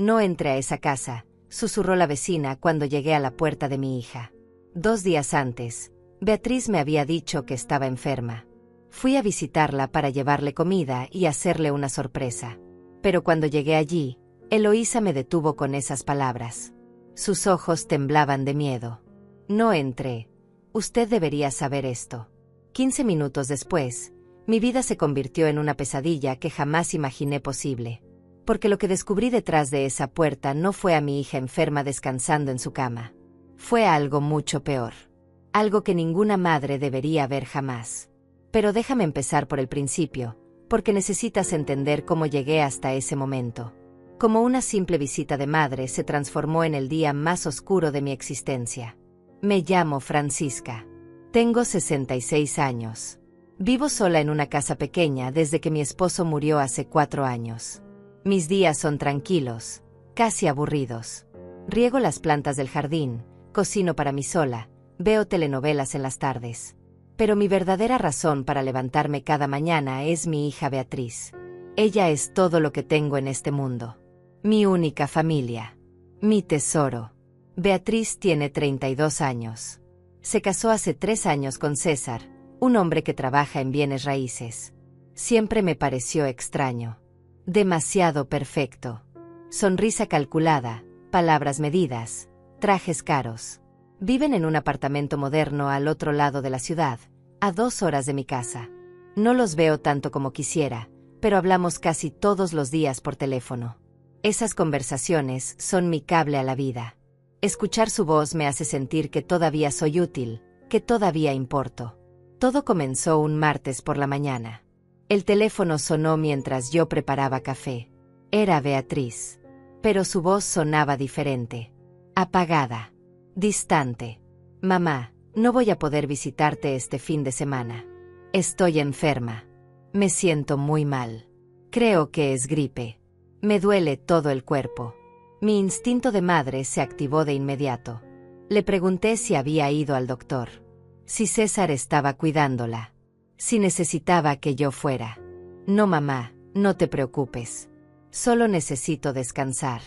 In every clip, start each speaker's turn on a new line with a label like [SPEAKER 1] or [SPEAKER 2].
[SPEAKER 1] No entre a esa casa, susurró la vecina cuando llegué a la puerta de mi hija. 2 días antes, Beatriz me había dicho que estaba enferma. Fui a visitarla para llevarle comida y hacerle una sorpresa. Pero cuando llegué allí, Eloísa me detuvo con esas palabras. Sus ojos temblaban de miedo. No entré. Usted debería saber esto. 15 minutos después, mi vida se convirtió en una pesadilla que jamás imaginé posible. Porque lo que descubrí detrás de esa puerta no fue a mi hija enferma descansando en su cama. Fue algo mucho peor. Algo que ninguna madre debería ver jamás. Pero déjame empezar por el principio, porque necesitas entender cómo llegué hasta ese momento. Como una simple visita de madre se transformó en el día más oscuro de mi existencia. Me llamo Francisca. Tengo 66 años. Vivo sola en una casa pequeña desde que mi esposo murió hace 4 años. Mis días son tranquilos, casi aburridos. Riego las plantas del jardín, cocino para mí sola, veo telenovelas en las tardes. Pero mi verdadera razón para levantarme cada mañana es mi hija Beatriz. Ella es todo lo que tengo en este mundo. Mi única familia. Mi tesoro. Beatriz tiene 32 años. Se casó hace 3 años con César, un hombre que trabaja en bienes raíces. Siempre me pareció extraño. Demasiado perfecto. Sonrisa calculada, palabras medidas, trajes caros. Viven en un apartamento moderno al otro lado de la ciudad, a 2 horas de mi casa. No los veo tanto como quisiera, pero hablamos casi todos los días por teléfono. Esas conversaciones son mi cable a la vida. Escuchar su voz me hace sentir que todavía soy útil, que todavía importo. Todo comenzó un martes por la mañana. El teléfono sonó mientras yo preparaba café. Era Beatriz. Pero su voz sonaba diferente. Apagada. Distante. Mamá, no voy a poder visitarte este fin de semana. Estoy enferma. Me siento muy mal. Creo que es gripe. Me duele todo el cuerpo. Mi instinto de madre se activó de inmediato. Le pregunté si había ido al doctor. Si César estaba cuidándola. Si necesitaba que yo fuera. No, mamá, no te preocupes. Solo necesito descansar.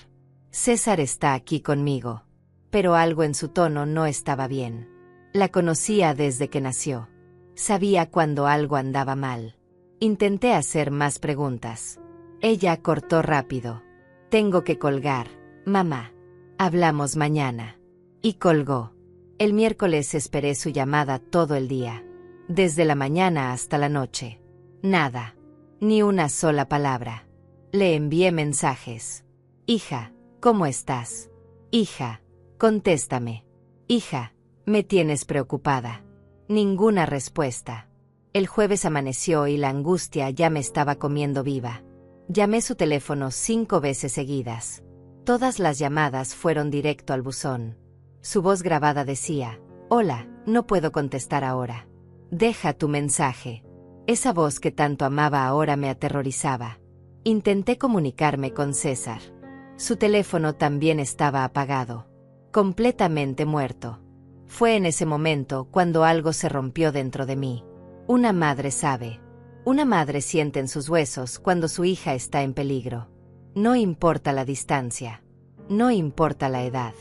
[SPEAKER 1] César está aquí conmigo. Pero algo en su tono no estaba bien. La conocía desde que nació. Sabía cuando algo andaba mal. Intenté hacer más preguntas. Ella cortó rápido. Tengo que colgar, mamá. Hablamos mañana. Y colgó. El miércoles esperé su llamada todo el día. Desde la mañana hasta la noche. Nada. Ni una sola palabra. Le envié mensajes. Hija, ¿cómo estás? Hija, contéstame. Hija, me tienes preocupada. Ninguna respuesta. El jueves amaneció y la angustia ya me estaba comiendo viva. Llamé su teléfono 5 veces seguidas. Todas las llamadas fueron directo al buzón. Su voz grabada decía: hola, no puedo contestar ahora. Deja tu mensaje. Esa voz que tanto amaba ahora me aterrorizaba. Intenté comunicarme con César. Su teléfono también estaba apagado. Completamente muerto. Fue en ese momento cuando algo se rompió dentro de mí. Una madre sabe. Una madre siente en sus huesos cuando su hija está en peligro. No importa la distancia. No importa la edad.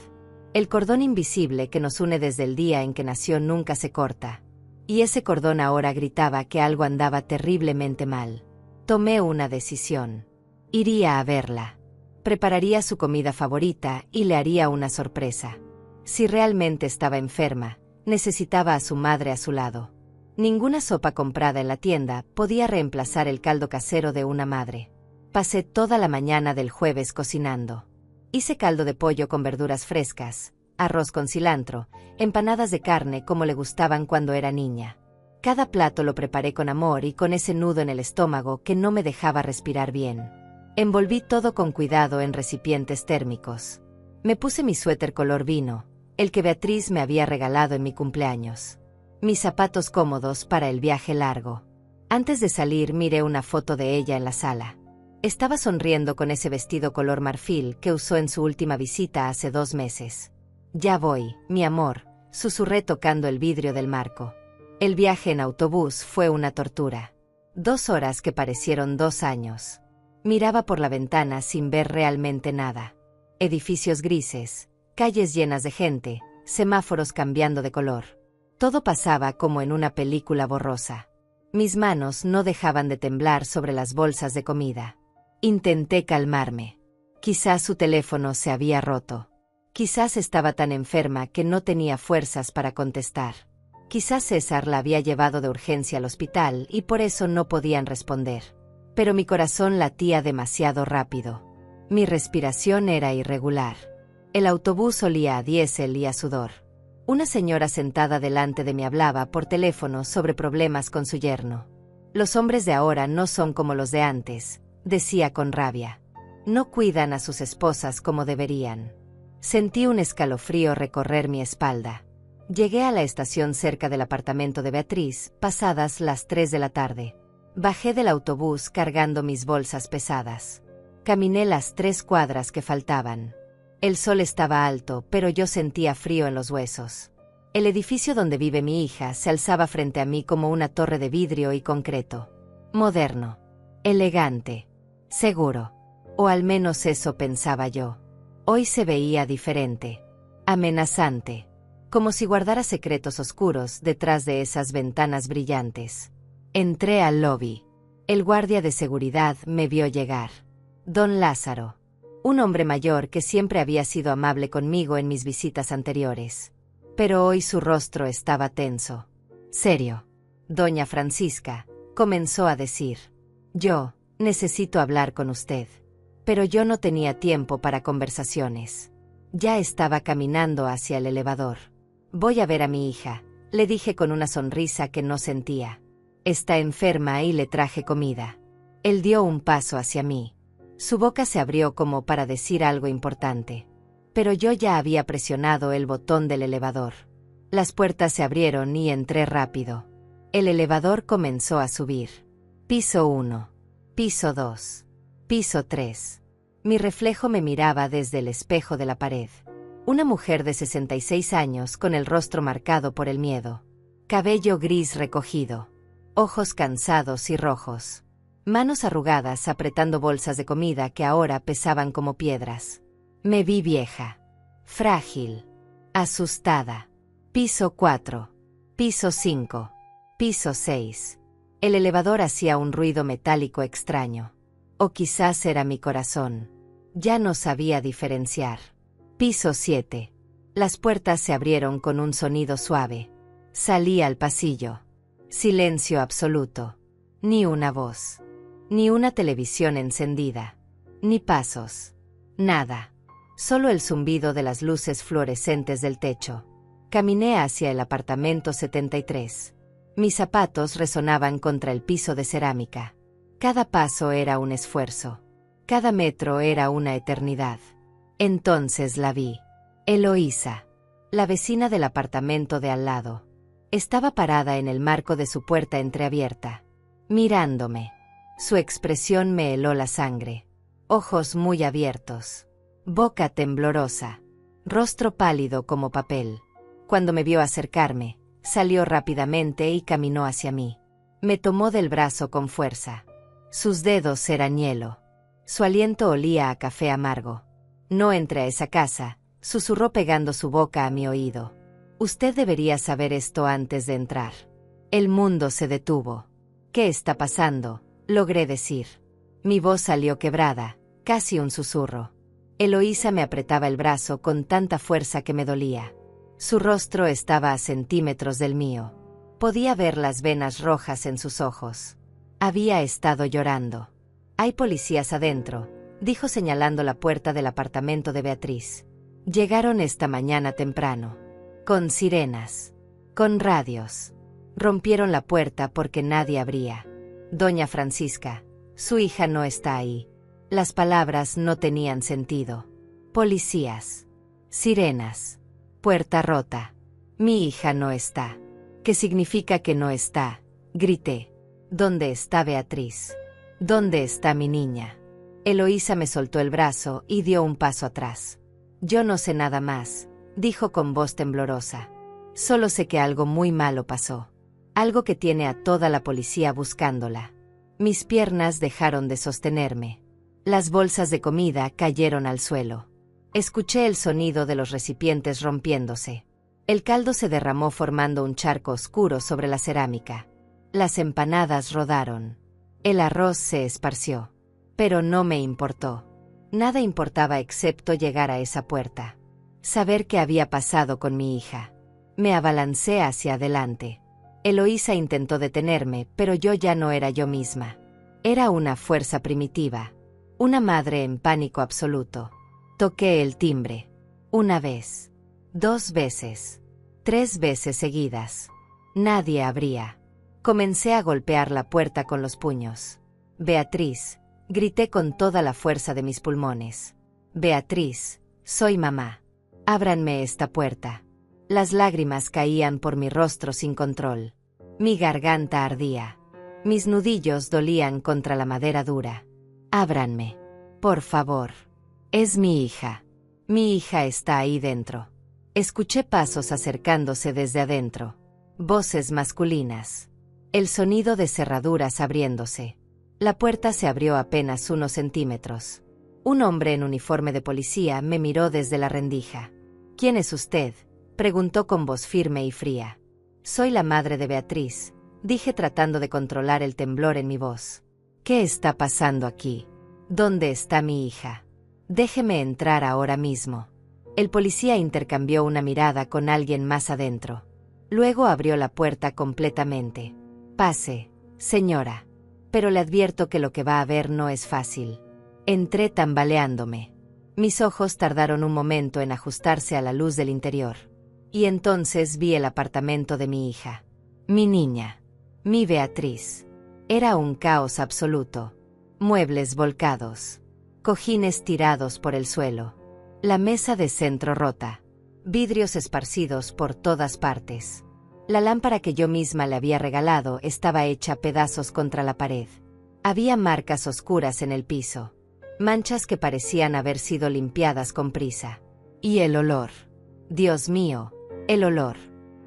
[SPEAKER 1] El cordón invisible que nos une desde el día en que nació nunca se corta. Y ese cordón ahora gritaba que algo andaba terriblemente mal. Tomé una decisión. Iría a verla. Prepararía su comida favorita y le haría una sorpresa. Si realmente estaba enferma, necesitaba a su madre a su lado. Ninguna sopa comprada en la tienda podía reemplazar el caldo casero de una madre. Pasé toda la mañana del jueves cocinando. Hice caldo de pollo con verduras frescas, arroz con cilantro, empanadas de carne como le gustaban cuando era niña. Cada plato lo preparé con amor y con ese nudo en el estómago que no me dejaba respirar bien. Envolví todo con cuidado en recipientes térmicos. Me puse mi suéter color vino, el que Beatriz me había regalado en mi cumpleaños. Mis zapatos cómodos para el viaje largo. Antes de salir miré una foto de ella en la sala. Estaba sonriendo con ese vestido color marfil que usó en su última visita hace 2 meses. Ya voy, mi amor, susurré tocando el vidrio del marco. El viaje en autobús fue una tortura. 2 horas que parecieron 2 años. Miraba por la ventana sin ver realmente nada. edificios grises, calles llenas de gente, semáforos cambiando de color. Todo pasaba como en una película borrosa. Mis manos no dejaban de temblar sobre las bolsas de comida. Intenté calmarme. Quizás su teléfono se había roto. Quizás estaba tan enferma que no tenía fuerzas para contestar. Quizás César la había llevado de urgencia al hospital y por eso no podían responder. Pero mi corazón latía demasiado rápido. Mi respiración era irregular. El autobús olía a diésel y a sudor. Una señora sentada delante de mí hablaba por teléfono sobre problemas con su yerno. Los hombres de ahora no son como los de antes, decía con rabia. No cuidan a sus esposas como deberían. Sentí un escalofrío recorrer mi espalda. Llegué a la estación cerca del apartamento de Beatriz, pasadas las 3 de la tarde. Bajé del autobús cargando mis bolsas pesadas. Caminé las 3 cuadras que faltaban. El sol estaba alto, pero yo sentía frío en los huesos. El edificio donde vive mi hija se alzaba frente a mí como una torre de vidrio y concreto. Moderno. Elegante. Seguro. O al menos eso pensaba yo. Hoy se veía diferente. Amenazante. Como si guardara secretos oscuros detrás de esas ventanas brillantes. Entré al lobby. El guardia de seguridad me vio llegar. Don Lázaro. Un hombre mayor que siempre había sido amable conmigo en mis visitas anteriores. Pero hoy su rostro estaba tenso. Serio. Doña Francisca, comenzó a decir. Yo, necesito hablar con usted. Pero yo no tenía tiempo para conversaciones. Ya estaba caminando hacia el elevador. Voy a ver a mi hija, le dije con una sonrisa que no sentía. Está enferma y le traje comida. Él dio un paso hacia mí. Su boca se abrió como para decir algo importante. Pero yo ya había presionado el botón del elevador. Las puertas se abrieron y entré rápido. El elevador comenzó a subir. Piso 1. Piso 2. Piso 3. Mi reflejo me miraba desde el espejo de la pared. Una mujer de 66 años con el rostro marcado por el miedo. Cabello gris recogido. Ojos cansados y rojos. Manos arrugadas apretando bolsas de comida que ahora pesaban como piedras. Me vi vieja. Frágil. Asustada. Piso 4. Piso 5. Piso 6. El elevador hacía un ruido metálico extraño. O quizás era mi corazón. Ya no sabía diferenciar. Piso 7. Las puertas se abrieron con un sonido suave. Salí al pasillo. Silencio absoluto. Ni una voz. Ni una televisión encendida. Ni pasos. Nada. Solo el zumbido de las luces fluorescentes del techo. Caminé hacia el apartamento 73. Mis zapatos resonaban contra el piso de cerámica. Cada paso era un esfuerzo. Cada metro era una eternidad. Entonces la vi. Eloísa. La vecina del apartamento de al lado. Estaba parada en el marco de su puerta entreabierta. Mirándome. Su expresión me heló la sangre. Ojos muy abiertos. Boca temblorosa. Rostro pálido como papel. Cuando me vio acercarme, salió rápidamente y caminó hacia mí. Me tomó del brazo con fuerza. Sus dedos eran hielo. Su aliento olía a café amargo. No entré a esa casa, susurró pegando su boca a mi oído. Usted debería saber esto antes de entrar. El mundo se detuvo. ¿Qué está pasando?, logré decir. Mi voz salió quebrada, casi un susurro. Eloísa me apretaba el brazo con tanta fuerza que me dolía. Su rostro estaba a centímetros del mío. Podía ver las venas rojas en sus ojos. Había estado llorando. Hay policías adentro, dijo señalando la puerta del apartamento de Beatriz. Llegaron esta mañana temprano. Con sirenas. Con radios. Rompieron la puerta porque nadie abría. Doña Francisca, su hija no está ahí. Las palabras no tenían sentido. Policías. Sirenas. Puerta rota. Mi hija no está. ¿Qué significa que no está?, grité. ¿Dónde está Beatriz? ¿Dónde está mi niña? Eloísa me soltó el brazo y dio un paso atrás. Yo no sé nada más, dijo con voz temblorosa. Solo sé que algo muy malo pasó. Algo que tiene a toda la policía buscándola. Mis piernas dejaron de sostenerme. Las bolsas de comida cayeron al suelo. Escuché el sonido de los recipientes rompiéndose. El caldo se derramó formando un charco oscuro sobre la cerámica. Las empanadas rodaron. El arroz se esparció. Pero no me importó. Nada importaba excepto llegar a esa puerta. Saber qué había pasado con mi hija. Me abalancé hacia adelante. Eloísa intentó detenerme, pero yo ya no era yo misma. Era una fuerza primitiva. Una madre en pánico absoluto. Toqué el timbre. 1 vez. 2 veces. 3 veces seguidas. Nadie abría. Comencé a golpear la puerta con los puños. Beatriz, grité con toda la fuerza de mis pulmones. Beatriz, soy mamá. Ábranme esta puerta. Las lágrimas caían por mi rostro sin control. Mi garganta ardía. Mis nudillos dolían contra la madera dura. Ábranme. Por favor. Es mi hija. Mi hija está ahí dentro. Escuché pasos acercándose desde adentro. Voces masculinas. El sonido de cerraduras abriéndose. La puerta se abrió apenas unos centímetros. Un hombre en uniforme de policía me miró desde la rendija. ¿Quién es usted?, preguntó con voz firme y fría. Soy la madre de Beatriz, dije tratando de controlar el temblor en mi voz. ¿Qué está pasando aquí? ¿Dónde está mi hija? Déjeme entrar ahora mismo. El policía intercambió una mirada con alguien más adentro. Luego abrió la puerta completamente. Pase, señora. Pero le advierto que lo que va a ver no es fácil. Entré tambaleándome. Mis ojos tardaron un momento en ajustarse a la luz del interior. Y entonces vi el apartamento de mi hija. Mi niña. Mi Beatriz. Era un caos absoluto. Muebles volcados. Cojines tirados por el suelo. La mesa de centro rota. Vidrios esparcidos por todas partes. La lámpara que yo misma le había regalado estaba hecha pedazos contra la pared. Había marcas oscuras en el piso. Manchas que parecían haber sido limpiadas con prisa. Y el olor. Dios mío, el olor.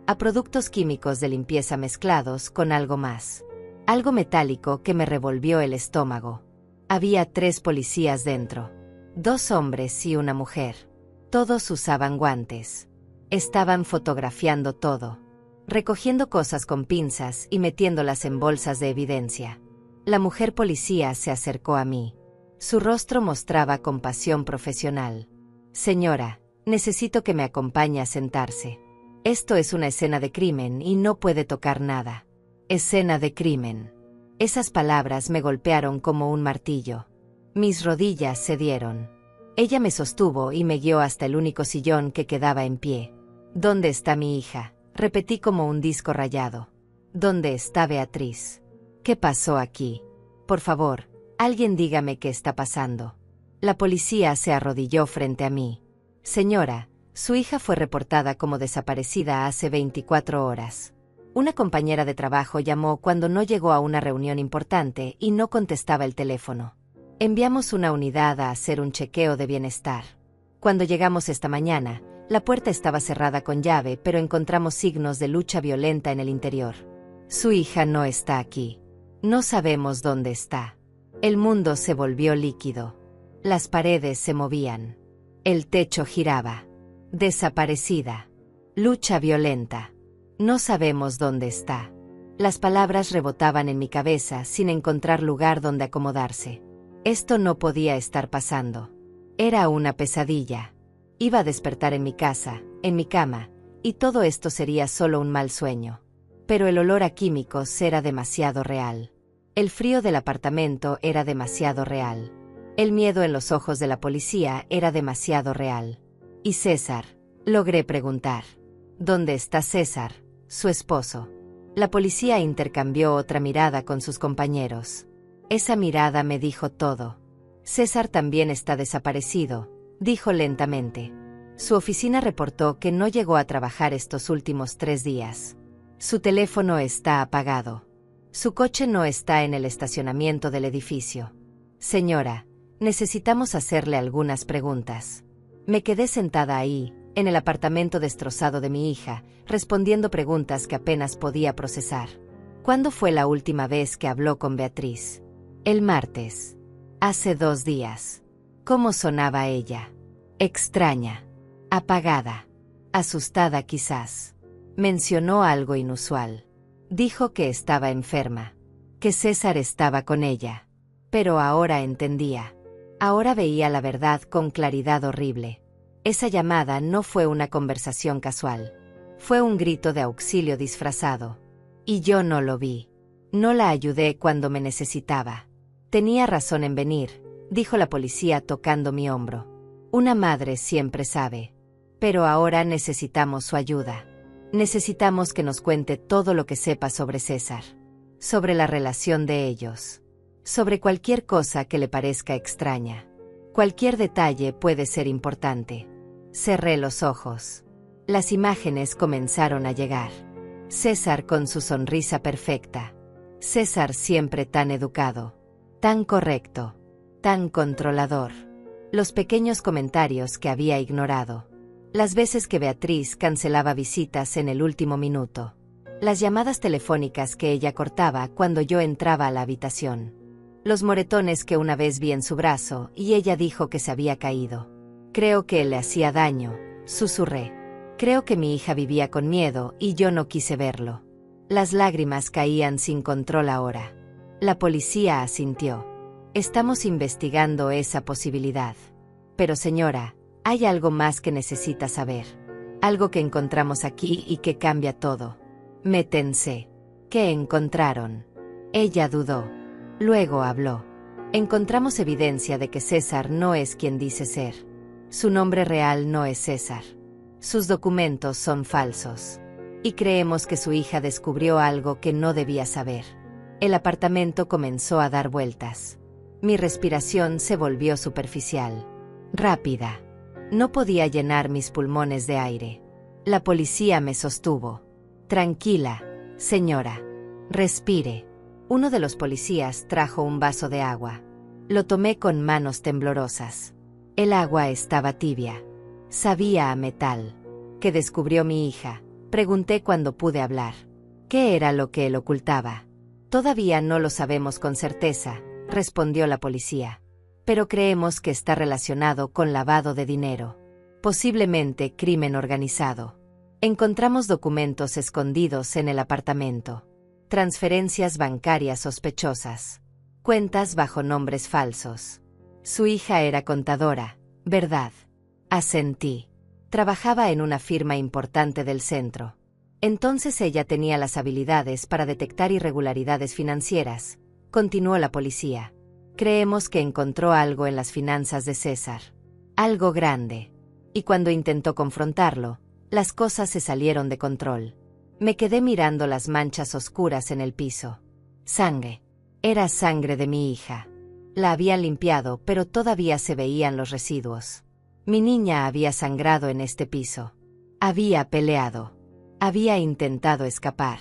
[SPEAKER 1] A productos químicos de limpieza mezclados con algo más. Algo metálico que me revolvió el estómago. Había 3 policías dentro. 2 hombres y una mujer. Todos usaban guantes. Estaban fotografiando todo. Recogiendo cosas con pinzas y metiéndolas en bolsas de evidencia. La mujer policía se acercó a mí. Su rostro mostraba compasión profesional. Señora, necesito que me acompañe a sentarse. Esto es una escena de crimen y no puede tocar nada. Escena de crimen. Esas palabras me golpearon como un martillo. Mis rodillas cedieron. Ella me sostuvo y me guió hasta el único sillón que quedaba en pie. ¿Dónde está mi hija?, repetí como un disco rayado. ¿Dónde está Beatriz? ¿Qué pasó aquí? Por favor, alguien dígame qué está pasando. La policía se arrodilló frente a mí. Señora, su hija fue reportada como desaparecida hace 24 horas. Una compañera de trabajo llamó cuando no llegó a una reunión importante y no contestaba el teléfono. Enviamos una unidad a hacer un chequeo de bienestar. Cuando llegamos esta mañana, la puerta estaba cerrada con llave, pero encontramos signos de lucha violenta en el interior. Su hija no está aquí. No sabemos dónde está. El mundo se volvió líquido. Las paredes se movían. El techo giraba. Desaparecida. Lucha violenta. No sabemos dónde está. Las palabras rebotaban en mi cabeza sin encontrar lugar donde acomodarse. Esto no podía estar pasando. Era una pesadilla. Iba a despertar en mi casa, en mi cama, y todo esto sería solo un mal sueño. Pero el olor a químicos era demasiado real. El frío del apartamento era demasiado real. El miedo en los ojos de la policía era demasiado real. ¿Y César?, logré preguntar. ¿Dónde está César, su esposo? La policía intercambió otra mirada con sus compañeros. Esa mirada me dijo todo. César también está desaparecido, dijo lentamente. Su oficina reportó que no llegó a trabajar estos últimos 3 días. Su teléfono está apagado. Su coche no está en el estacionamiento del edificio. Señora, necesitamos hacerle algunas preguntas. Me quedé sentada ahí, en el apartamento destrozado de mi hija, respondiendo preguntas que apenas podía procesar. ¿Cuándo fue la última vez que habló con Beatriz? El martes. Hace 2 días. ¿Cómo sonaba ella? extraña, apagada, asustada quizás. Mencionó algo inusual. Dijo que estaba enferma, que César estaba con ella. Pero ahora entendía. Ahora veía la verdad con claridad horrible. Esa llamada no fue una conversación casual. Fue un grito de auxilio disfrazado. Y yo no lo vi. No la ayudé cuando me necesitaba. Tenía razón en venir, dijo la policía tocando mi hombro. Una madre siempre sabe. Pero ahora necesitamos su ayuda. Necesitamos que nos cuente todo lo que sepa sobre César. Sobre la relación de ellos. Sobre cualquier cosa que le parezca extraña. Cualquier detalle puede ser importante. Cerré los ojos. Las imágenes comenzaron a llegar. César con su sonrisa perfecta. César siempre tan educado. Tan correcto. Tan controlador. Los pequeños comentarios que había ignorado. Las veces que Beatriz cancelaba visitas en el último minuto. Las llamadas telefónicas que ella cortaba cuando yo entraba a la habitación. Los moretones que una vez vi en su brazo y ella dijo que se había caído. Creo que le hacía daño, susurré. Creo que mi hija vivía con miedo y yo no quise verlo. Las lágrimas caían sin control ahora. La policía asintió. Estamos investigando esa posibilidad. Pero señora, hay algo más que necesita saber. Algo que encontramos aquí y que cambia todo. Me tensé. ¿Qué encontraron? Ella dudó. Luego habló. Encontramos evidencia de que César no es quien dice ser. Su nombre real no es César. Sus documentos son falsos. Y creemos que su hija descubrió algo que no debía saber. El apartamento comenzó a dar vueltas. Mi respiración se volvió superficial. Rápida. No podía llenar mis pulmones de aire. La policía me sostuvo. Tranquila, señora. Respire. Uno de los policías trajo un vaso de agua. Lo tomé con manos temblorosas. El agua estaba tibia. Sabía a metal. ¿Qué descubrió mi hija? Pregunté cuando pude hablar. ¿Qué era lo que él ocultaba? Todavía no lo sabemos con certeza, respondió la policía. Pero creemos que está relacionado con lavado de dinero. Posiblemente crimen organizado. Encontramos documentos escondidos en el apartamento. Transferencias bancarias sospechosas. Cuentas bajo nombres falsos. Su hija era contadora, ¿verdad? Asentí. Trabajaba en una firma importante del centro. Entonces ella tenía las habilidades para detectar irregularidades financieras, continuó la policía. Creemos que encontró algo en las finanzas de César. Algo grande. Y cuando intentó confrontarlo, las cosas se salieron de control. Me quedé mirando las manchas oscuras en el piso. Sangre. Era sangre de mi hija. La habían limpiado, pero todavía se veían los residuos. Mi niña había sangrado en este piso. Había peleado. Había intentado escapar.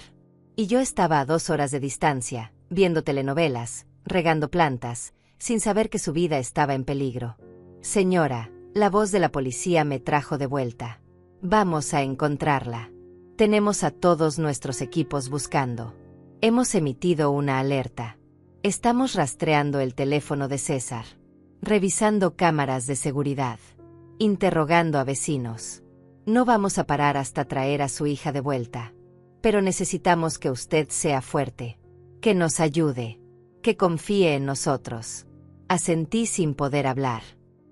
[SPEAKER 1] Y yo estaba a 2 horas de distancia, viendo telenovelas, regando plantas, sin saber que su vida estaba en peligro. Señora, la voz de la policía me trajo de vuelta. Vamos a encontrarla. Tenemos a todos nuestros equipos buscando. Hemos emitido una alerta. Estamos rastreando el teléfono de César. Revisando cámaras de seguridad. Interrogando a vecinos. No vamos a parar hasta traer a su hija de vuelta. Pero necesitamos que usted sea fuerte. Que nos ayude. Que confíe en nosotros. Asentí sin poder hablar.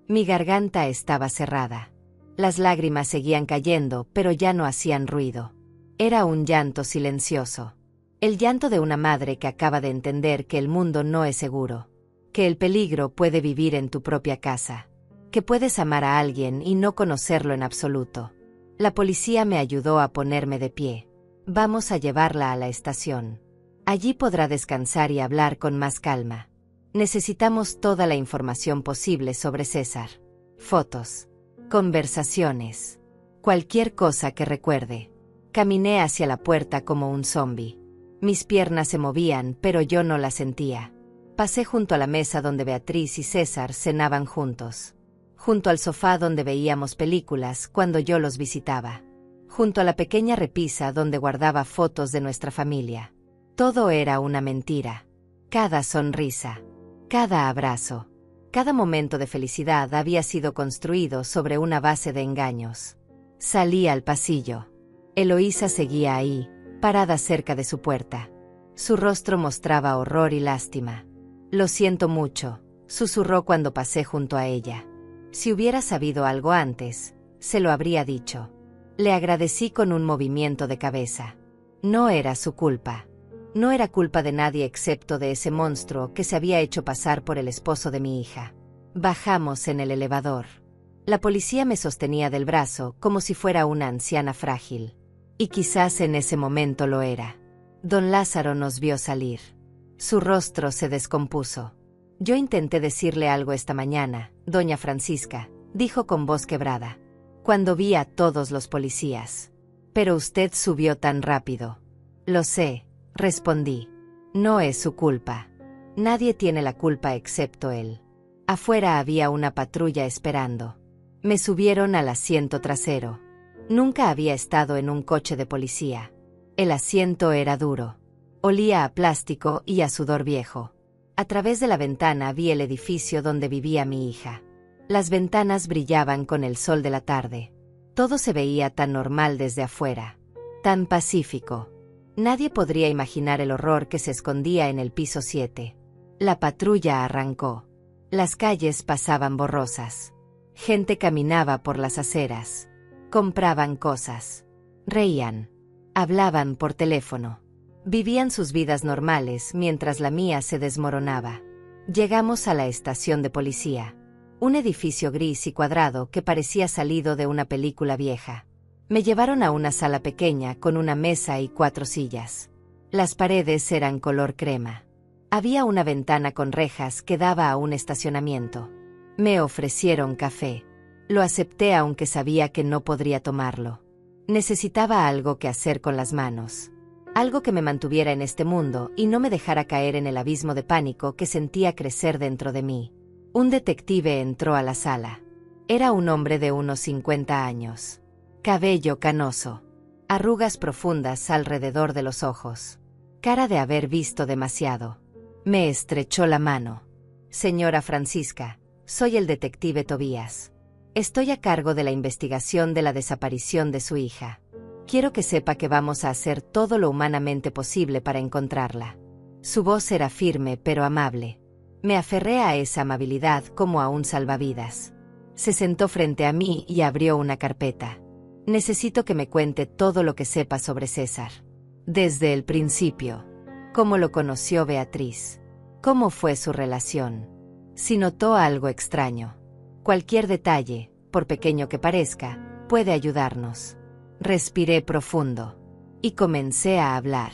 [SPEAKER 1] Mi garganta estaba cerrada. Las lágrimas seguían cayendo, pero ya no hacían ruido. Era un llanto silencioso. El llanto de una madre que acaba de entender que el mundo no es seguro. Que el peligro puede vivir en tu propia casa. Que puedes amar a alguien y no conocerlo en absoluto. La policía me ayudó a ponerme de pie. Vamos a llevarla a la estación. Allí podrá descansar y hablar con más calma. Necesitamos toda la información posible sobre César. Fotos. Conversaciones. Cualquier cosa que recuerde. Caminé hacia la puerta como un zombi. Mis piernas se movían, pero yo no las sentía. Pasé junto a la mesa donde Beatriz y César cenaban juntos. Junto al sofá donde veíamos películas cuando yo los visitaba. Junto a la pequeña repisa donde guardaba fotos de nuestra familia. Todo era una mentira. Cada sonrisa. Cada abrazo. Cada momento de felicidad había sido construido sobre una base de engaños. Salí al pasillo. Eloísa seguía ahí, parada cerca de su puerta. Su rostro mostraba horror y lástima. «Lo siento mucho», susurró cuando pasé junto a ella. Si hubiera sabido algo antes, se lo habría dicho. Le agradecí con un movimiento de cabeza. No era su culpa. No era culpa de nadie excepto de ese monstruo que se había hecho pasar por el esposo de mi hija. Bajamos en el elevador. La policía me sostenía del brazo como si fuera una anciana frágil. Y quizás en ese momento lo era. Don Lázaro nos vio salir. Su rostro se descompuso. «Yo intenté decirle algo esta mañana, doña Francisca», dijo con voz quebrada, «cuando vi a todos los policías. Pero usted subió tan rápido». «Lo sé», respondí. «No es su culpa. Nadie tiene la culpa excepto él». Afuera había una patrulla esperando. Me subieron al asiento trasero. Nunca había estado en un coche de policía. El asiento era duro. Olía a plástico y a sudor viejo. A través de la ventana vi el edificio donde vivía mi hija. Las ventanas brillaban con el sol de la tarde. Todo se veía tan normal desde afuera. Tan pacífico. Nadie podría imaginar el horror que se escondía en el piso 7. La patrulla arrancó. Las calles pasaban borrosas. Gente caminaba por las aceras. Compraban cosas. Reían. Hablaban por teléfono. Vivían sus vidas normales mientras la mía se desmoronaba. Llegamos a la estación de policía. Un edificio gris y cuadrado que parecía salido de una película vieja. Me llevaron a una sala pequeña con una mesa y 4 sillas. Las paredes eran color crema. Había una ventana con rejas que daba a un estacionamiento. Me ofrecieron café. Lo acepté aunque sabía que no podría tomarlo. Necesitaba algo que hacer con las manos. Algo que me mantuviera en este mundo y no me dejara caer en el abismo de pánico que sentía crecer dentro de mí. Un detective entró a la sala. Era un hombre de unos 50 años. Cabello canoso. Arrugas profundas alrededor de los ojos. Cara de haber visto demasiado. Me estrechó la mano. «Señora Francisca, soy el detective Tobías. Estoy a cargo de la investigación de la desaparición de su hija. Quiero que sepa que vamos a hacer todo lo humanamente posible para encontrarla». Su voz era firme pero amable. Me aferré a esa amabilidad como a un salvavidas. Se sentó frente a mí y abrió una carpeta. «Necesito que me cuente todo lo que sepa sobre César. Desde el principio. ¿Cómo lo conoció Beatriz? ¿Cómo fue su relación? Si notó algo extraño. Cualquier detalle, por pequeño que parezca, puede ayudarnos». Respiré profundo. Y comencé a hablar.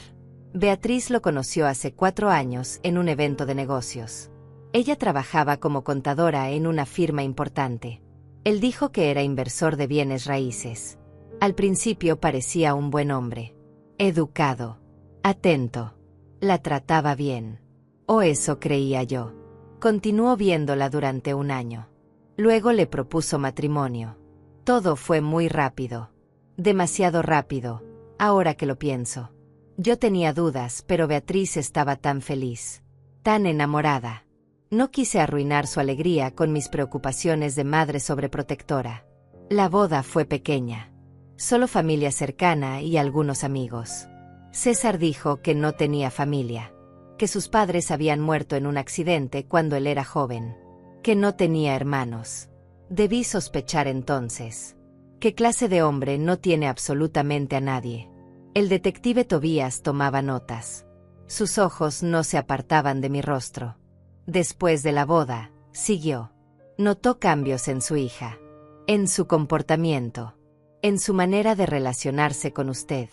[SPEAKER 1] Beatriz lo conoció hace 4 años en un evento de negocios. Ella trabajaba como contadora en una firma importante. Él dijo que era inversor de bienes raíces. Al principio parecía un buen hombre. Educado. Atento. La trataba bien. O eso creía yo. Continuó viéndola durante 1 año. Luego le propuso matrimonio. Todo fue muy rápido. Demasiado rápido, ahora que lo pienso. Yo tenía dudas, pero Beatriz estaba tan feliz. Tan enamorada. No quise arruinar su alegría con mis preocupaciones de madre sobreprotectora. La boda fue pequeña. Solo familia cercana y algunos amigos. César dijo que no tenía familia. Que sus padres habían muerto en un accidente cuando él era joven. Que no tenía hermanos. Debí sospechar entonces. ¿Qué clase de hombre no tiene absolutamente a nadie? El detective Tobías tomaba notas. Sus ojos no se apartaban de mi rostro. Después de la boda, siguió. Notó cambios en su hija. En su comportamiento. En su manera de relacionarse con usted.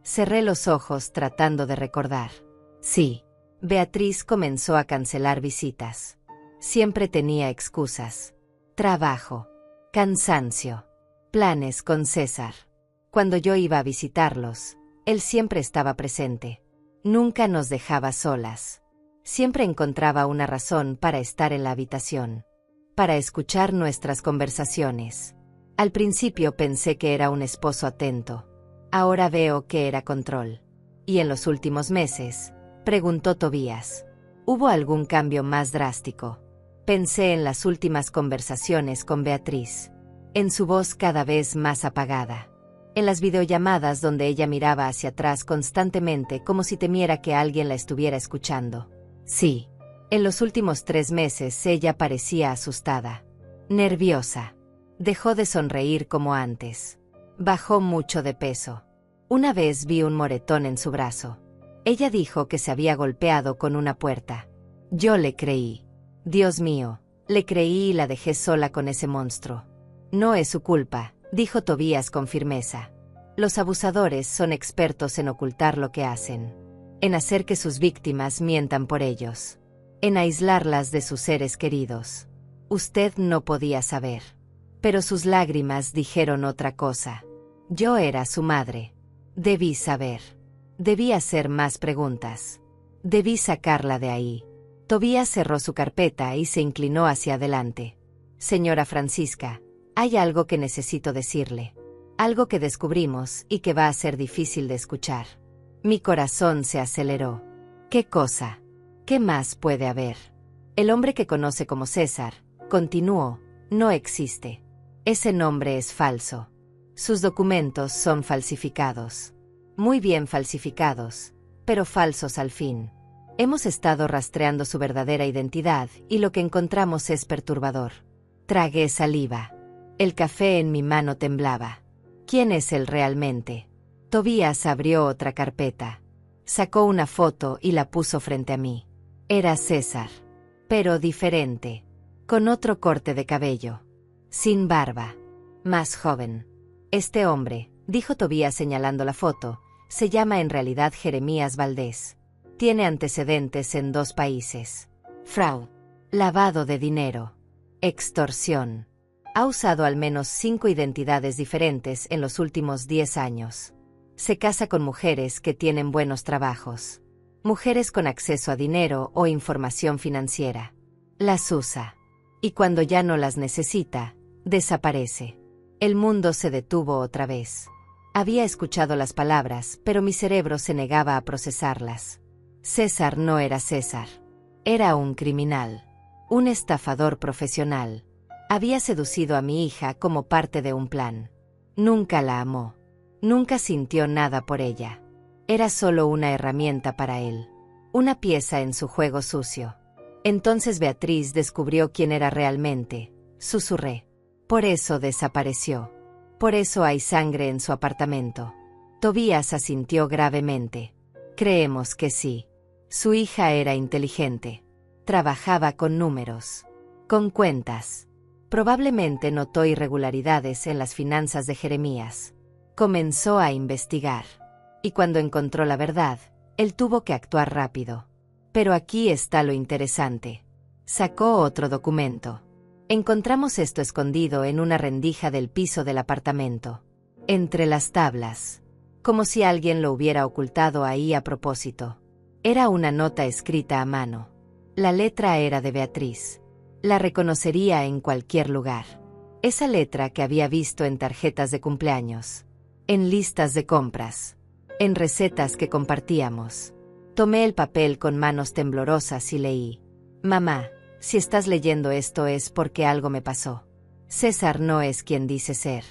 [SPEAKER 1] Cerré los ojos tratando de recordar. Sí. Beatriz comenzó a cancelar visitas. Siempre tenía excusas. Trabajo. Cansancio. Planes con César. Cuando yo iba a visitarlos, él siempre estaba presente. Nunca nos dejaba solas. Siempre encontraba una razón para estar en la habitación. Para escuchar nuestras conversaciones. Al principio pensé que era un esposo atento. Ahora veo que era control. ¿Y en los últimos meses?, preguntó Tobías. ¿Hubo algún cambio más drástico? Pensé en las últimas conversaciones con Beatriz, en su voz cada vez más apagada, en las videollamadas donde ella miraba hacia atrás constantemente como si temiera que alguien la estuviera escuchando. Sí, en los últimos 3 meses ella parecía asustada, nerviosa. Dejó de sonreír como antes. Bajó mucho de peso. Una vez vi un moretón en su brazo. Ella dijo que se había golpeado con una puerta. Yo le creí. Dios mío, le creí y la dejé sola con ese monstruo. No es su culpa, dijo Tobías con firmeza. Los abusadores son expertos en ocultar lo que hacen, en hacer que sus víctimas mientan por ellos, en aislarlas de sus seres queridos. Usted no podía saber. Pero sus lágrimas dijeron otra cosa. Yo era su madre. Debí saber. Debí hacer más preguntas. Debí sacarla de ahí. Tobías cerró su carpeta y se inclinó hacia adelante. Señora Francisca, hay algo que necesito decirle. Algo que descubrimos y que va a ser difícil de escuchar. Mi corazón se aceleró. ¿Qué cosa? ¿Qué más puede haber? El hombre que conoce como César, continuó, no existe. Ese nombre es falso. Sus documentos son falsificados. Muy bien falsificados, pero falsos al fin. Hemos estado rastreando su verdadera identidad y lo que encontramos es perturbador. Tragué saliva. El café en mi mano temblaba. ¿Quién es él realmente? Tobías abrió otra carpeta. Sacó una foto y la puso frente a mí. Era César. Pero diferente. Con otro corte de cabello. Sin barba. Más joven. Este hombre, dijo Tobías señalando la foto, se llama en realidad Jeremías Valdés. Tiene antecedentes en 2 países. Fraude. Lavado de dinero. Extorsión. Ha usado al menos 5 identidades diferentes en los últimos 10 años. Se casa con mujeres que tienen buenos trabajos. Mujeres con acceso a dinero o información financiera. Las usa. Y cuando ya no las necesita, desaparece. El mundo se detuvo otra vez. Había escuchado las palabras, pero mi cerebro se negaba a procesarlas. César no era César. Era un criminal. Un estafador profesional. Había seducido a mi hija como parte de un plan. Nunca la amó. Nunca sintió nada por ella. Era solo una herramienta para él. Una pieza en su juego sucio. Entonces Beatriz descubrió quién era realmente. Susurré. Por eso desapareció. Por eso hay sangre en su apartamento. Tobías asintió gravemente. Creemos que sí. Su hija era inteligente. Trabajaba con números. Con cuentas. Probablemente notó irregularidades en las finanzas de Jeremías. Comenzó a investigar. Y cuando encontró la verdad, él tuvo que actuar rápido. Pero aquí está lo interesante. Sacó otro documento. Encontramos esto escondido en una rendija del piso del apartamento. Entre las tablas. Como si alguien lo hubiera ocultado ahí a propósito. Era una nota escrita a mano. La letra era de Beatriz. La reconocería en cualquier lugar. Esa letra que había visto en tarjetas de cumpleaños. En listas de compras. En recetas que compartíamos. Tomé el papel con manos temblorosas y leí. Mamá, si estás leyendo esto es porque algo me pasó. César no es quien dice ser.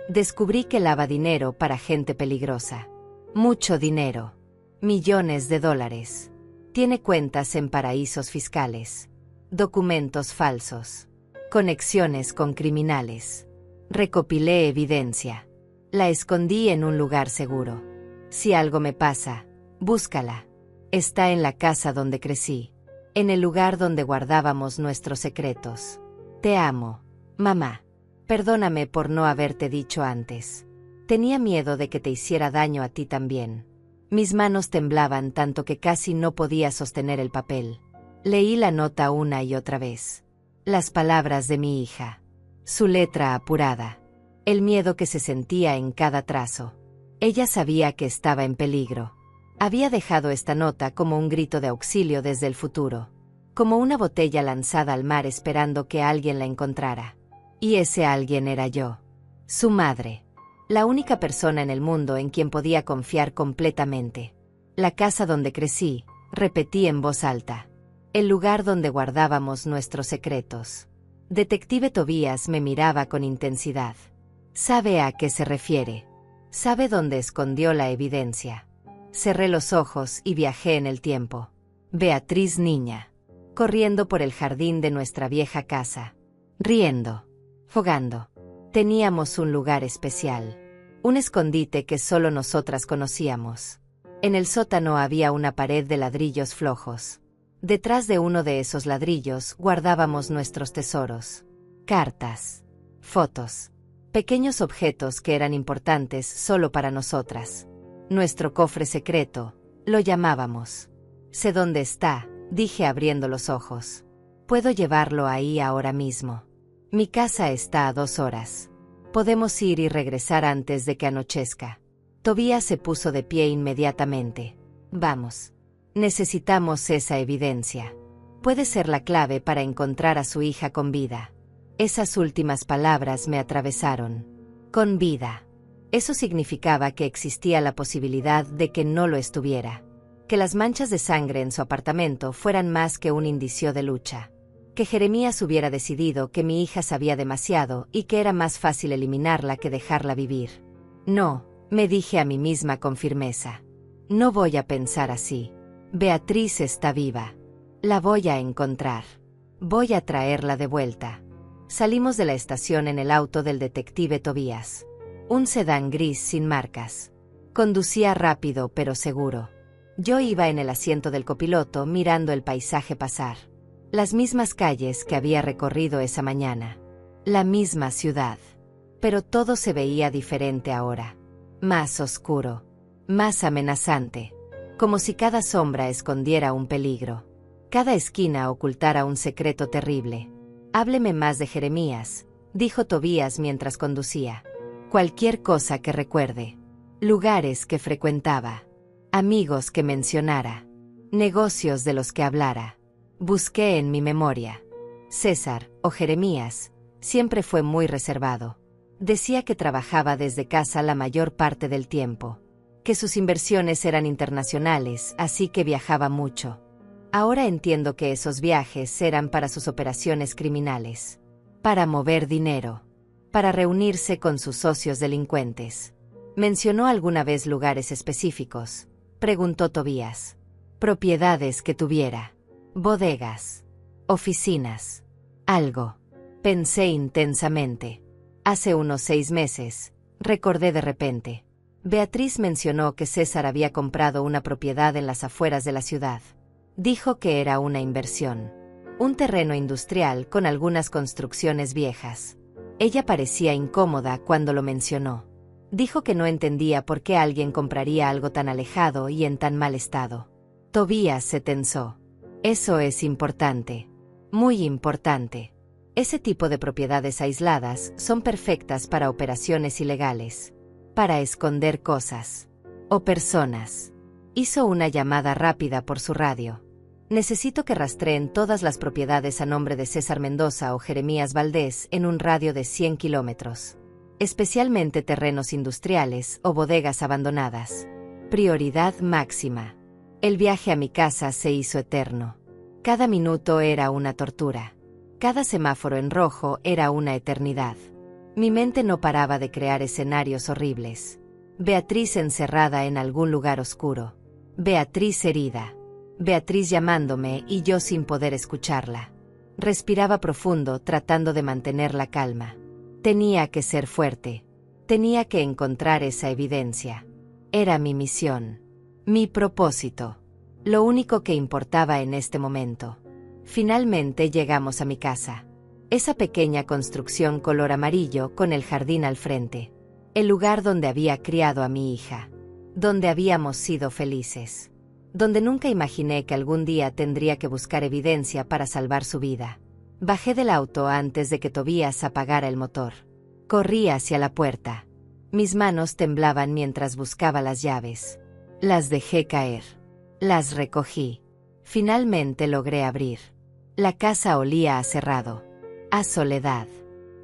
[SPEAKER 1] Descubrí que lava dinero para gente peligrosa. Mucho dinero. Millones de dólares. Tiene cuentas en paraísos fiscales. Documentos falsos. Conexiones con criminales. Recopilé evidencia. La escondí en un lugar seguro. Si algo me pasa, búscala. Está en la casa donde crecí. En el lugar donde guardábamos nuestros secretos. Te amo, mamá. Perdóname por no haberte dicho antes. Tenía miedo de que te hiciera daño a ti también. Mis manos temblaban tanto que casi no podía sostener el papel. Leí la nota una y otra vez. Las palabras de mi hija. Su letra apurada. El miedo que se sentía en cada trazo. Ella sabía que estaba en peligro. Había dejado esta nota como un grito de auxilio desde el futuro. Como una botella lanzada al mar esperando que alguien la encontrara. Y ese alguien era yo. Su madre. La única persona en el mundo en quien podía confiar completamente. La casa donde crecí, repetí en voz alta. el lugar donde guardábamos nuestros secretos. Detective Tobías me miraba con intensidad. Sabe a qué se refiere. Sabe dónde escondió la evidencia. Cerré los ojos y viajé en el tiempo. Beatriz niña, corriendo por el jardín de nuestra vieja casa, riendo, jugando. Teníamos un lugar especial, un escondite que solo nosotras conocíamos. En el sótano había una pared de ladrillos flojos. Detrás de uno de esos ladrillos guardábamos nuestros tesoros. Cartas, fotos, pequeños objetos que eran importantes solo para nosotras. Nuestro cofre secreto, lo llamábamos. Sé dónde está, dije abriendo los ojos. Puedo llevarlo ahí ahora mismo. Mi casa está a 2 horas. Podemos ir y regresar antes de que anochezca. Tobías se puso de pie inmediatamente. Vamos. Necesitamos esa evidencia. Puede ser la clave para encontrar a su hija con vida. Esas últimas palabras me atravesaron. Con vida. Eso significaba que existía la posibilidad de que no lo estuviera. Que las manchas de sangre en su apartamento fueran más que un indicio de lucha. Que Jeremías hubiera decidido que mi hija sabía demasiado y que era más fácil eliminarla que dejarla vivir. No, me dije a mí misma con firmeza. No voy a pensar así. Beatriz está viva. La voy a encontrar. Voy a traerla de vuelta. Salimos de la estación en el auto del detective Tobías. Un sedán gris sin marcas. Conducía rápido pero seguro. Yo iba en el asiento del copiloto mirando el paisaje pasar. Las mismas calles que había recorrido esa mañana. La misma ciudad. Pero todo se veía diferente ahora. Más oscuro. Más amenazante. Como si cada sombra escondiera un peligro. Cada esquina ocultara un secreto terrible. Hábleme más de Jeremías, dijo Tobías mientras conducía. Cualquier cosa que recuerde. Lugares que frecuentaba. Amigos que mencionara. Negocios de los que hablara. Busqué en mi memoria. César, o Jeremías, siempre fue muy reservado. Decía que trabajaba desde casa la mayor parte del tiempo. Que sus inversiones eran internacionales, así que viajaba mucho. Ahora entiendo que esos viajes eran para sus operaciones criminales. Para mover dinero. Para reunirse con sus socios delincuentes. ¿Mencionó alguna vez lugares específicos?, preguntó Tobías. Propiedades que tuviera. Bodegas. Oficinas. Algo. Pensé intensamente. Hace unos 6 meses, recordé de repente. Beatriz mencionó que César había comprado una propiedad en las afueras de la ciudad. Dijo que era una inversión. Un terreno industrial con algunas construcciones viejas. Ella parecía incómoda cuando lo mencionó. Dijo que no entendía por qué alguien compraría algo tan alejado y en tan mal estado. Tobías se tensó. Eso es importante. Muy importante. Ese tipo de propiedades aisladas son perfectas para operaciones ilegales. Para esconder cosas. O personas. Hizo una llamada rápida por su radio. Necesito que rastreen todas las propiedades a nombre de César Mendoza o Jeremías Valdés en un radio de 100 kilómetros. Especialmente terrenos industriales o bodegas abandonadas. Prioridad máxima. El viaje a mi casa se hizo eterno. Cada minuto era una tortura. Cada semáforo en rojo era una eternidad. Mi mente no paraba de crear escenarios horribles. Beatriz encerrada en algún lugar oscuro. Beatriz herida. Beatriz llamándome y yo sin poder escucharla. Respiraba profundo tratando de mantener la calma. Tenía que ser fuerte. Tenía que encontrar esa evidencia. Era mi misión. Mi propósito. Lo único que importaba en este momento. Finalmente llegamos a mi casa. Esa pequeña construcción color amarillo con el jardín al frente. El lugar donde había criado a mi hija. Donde habíamos sido felices. Donde nunca imaginé que algún día tendría que buscar evidencia para salvar su vida. Bajé del auto antes de que Tobías apagara el motor. Corrí hacia la puerta. Mis manos temblaban mientras buscaba las llaves. Las dejé caer. Las recogí. Finalmente logré abrir. La casa olía a cerrado. A soledad.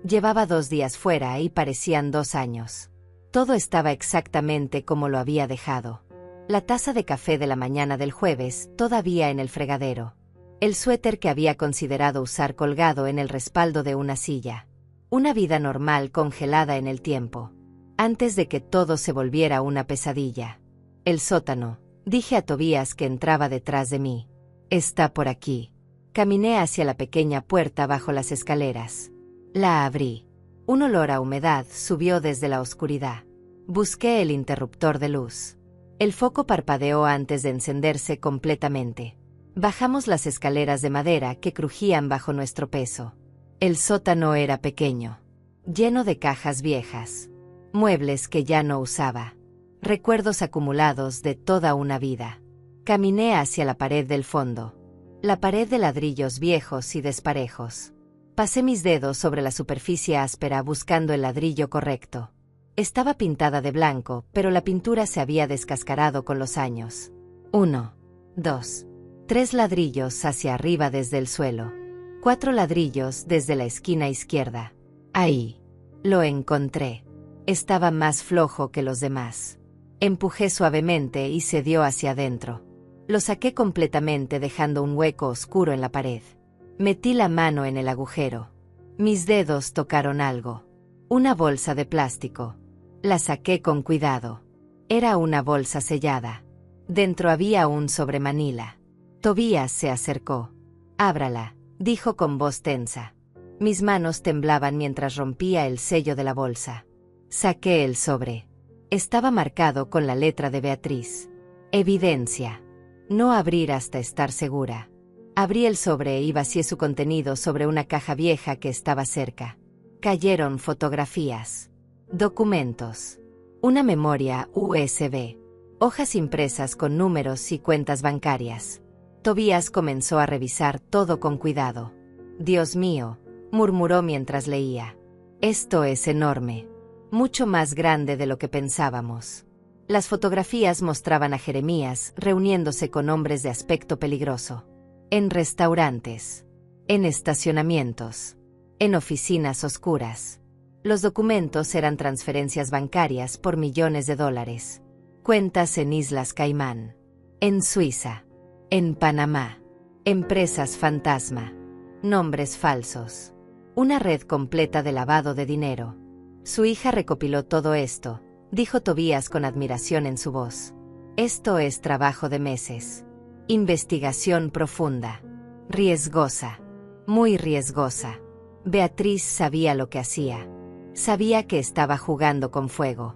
[SPEAKER 1] Llevaba 2 días fuera y parecían 2 años. Todo estaba exactamente como lo había dejado. La taza de café de la mañana del jueves todavía en el fregadero. El suéter que había considerado usar colgado en el respaldo de una silla. Una vida normal congelada en el tiempo. Antes de que todo se volviera una pesadilla. El sótano, dije a Tobías que entraba detrás de mí. Está por aquí. Caminé hacia la pequeña puerta bajo las escaleras. La abrí. Un olor a humedad subió desde la oscuridad. Busqué el interruptor de luz. El foco parpadeó antes de encenderse completamente. Bajamos las escaleras de madera que crujían bajo nuestro peso. El sótano era pequeño, lleno de cajas viejas, muebles que ya no usaba, recuerdos acumulados de toda una vida. Caminé hacia la pared del fondo, la pared de ladrillos viejos y desparejos. Pasé mis dedos sobre la superficie áspera buscando el ladrillo correcto. Estaba pintada de blanco, pero la pintura se había descascarado con los años. 1, 2, 3 ladrillos hacia arriba desde el suelo. 4 ladrillos desde la esquina izquierda. Ahí. Lo encontré. Estaba más flojo que los demás. Empujé suavemente y cedió hacia adentro. Lo saqué completamente dejando un hueco oscuro en la pared. Metí la mano en el agujero. Mis dedos tocaron algo. Una bolsa de plástico. La saqué con cuidado. Era una bolsa sellada. Dentro había un sobremanila. Tobías se acercó. Ábrala, dijo con voz tensa. Mis manos temblaban mientras rompía el sello de la bolsa. Saqué el sobre. Estaba marcado con la letra de Beatriz. Evidencia. No abrir hasta estar segura. Abrí el sobre y vacié su contenido sobre una caja vieja que estaba cerca. Cayeron fotografías. Documentos. Una memoria USB. Hojas impresas con números y cuentas bancarias. Tobías comenzó a revisar todo con cuidado. Dios mío, murmuró mientras leía. Esto es enorme. Mucho más grande de lo que pensábamos. Las fotografías mostraban a Jeremías reuniéndose con hombres de aspecto peligroso. En restaurantes. En estacionamientos. En oficinas oscuras. Los documentos eran transferencias bancarias por millones de dólares. Cuentas en Islas Caimán. En Suiza. En Panamá. Empresas fantasma. Nombres falsos. Una red completa de lavado de dinero. Su hija recopiló todo esto, dijo Tobías con admiración en su voz. Esto es trabajo de meses. Investigación profunda. Riesgosa. Muy riesgosa. Beatriz sabía lo que hacía. Sabía que estaba jugando con fuego.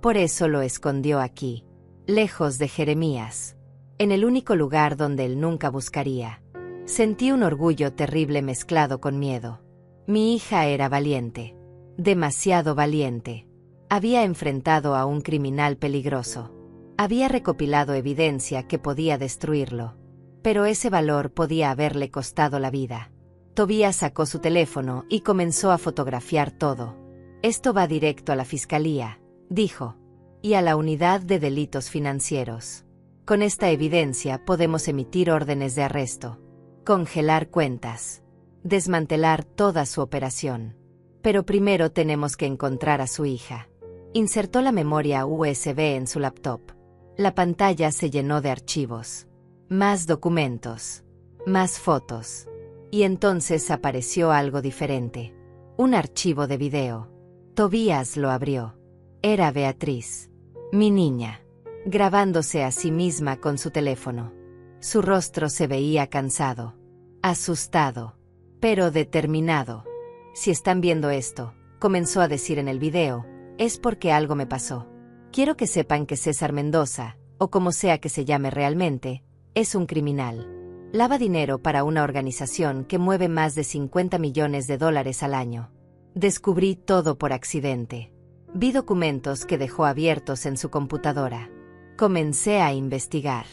[SPEAKER 1] Por eso lo escondió aquí, lejos de Jeremías, en el único lugar donde él nunca buscaría. Sentí un orgullo terrible mezclado con miedo. Mi hija era valiente. Demasiado valiente. Había enfrentado a un criminal peligroso. Había recopilado evidencia que podía destruirlo. Pero ese valor podía haberle costado la vida. Tobías sacó su teléfono y comenzó a fotografiar todo. Esto va directo a la fiscalía, dijo, y a la unidad de delitos financieros. Con esta evidencia podemos emitir órdenes de arresto, congelar cuentas, desmantelar toda su operación. Pero primero tenemos que encontrar a su hija. Insertó la memoria USB en su laptop. La pantalla se llenó de archivos. Más documentos. Más fotos. Y entonces apareció algo diferente. Un archivo de video. Tobías lo abrió. Era Beatriz, mi niña, grabándose a sí misma con su teléfono. Su rostro se veía cansado, asustado, pero determinado. Si están viendo esto, comenzó a decir en el video, es porque algo me pasó. Quiero que sepan que César Mendoza, o como sea que se llame realmente, es un criminal. Lava dinero para una organización que mueve más de 50 millones de dólares al año. Descubrí todo por accidente. Vi documentos que dejó abiertos en su computadora. Comencé a investigar.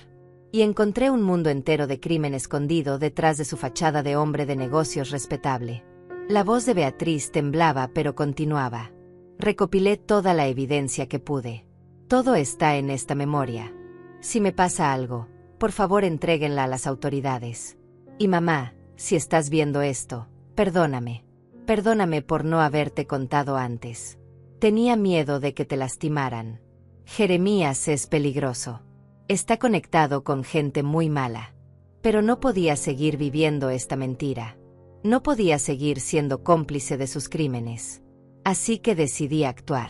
[SPEAKER 1] Y encontré un mundo entero de crimen escondido detrás de su fachada de hombre de negocios respetable. La voz de Beatriz temblaba pero continuaba. Recopilé toda la evidencia que pude. Todo está en esta memoria. Si me pasa algo, por favor entréguenla a las autoridades. Y mamá, si estás viendo esto, perdóname. Perdóname por no haberte contado antes. Tenía miedo de que te lastimaran. Jeremías es peligroso. Está conectado con gente muy mala. Pero no podía seguir viviendo esta mentira. No podía seguir siendo cómplice de sus crímenes. Así que decidí actuar.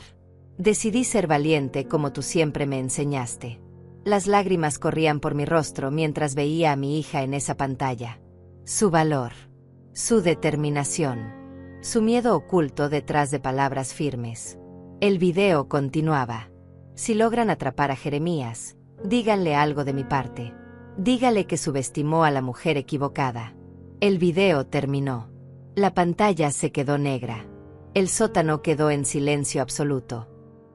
[SPEAKER 1] Decidí ser valiente como tú siempre me enseñaste. Las lágrimas corrían por mi rostro mientras veía a mi hija en esa pantalla. Su valor, su determinación, su miedo oculto detrás de palabras firmes. El video continuaba. Si logran atrapar a Jeremías, díganle algo de mi parte. Dígale que subestimó a la mujer equivocada. El video terminó. La pantalla se quedó negra. El sótano quedó en silencio absoluto.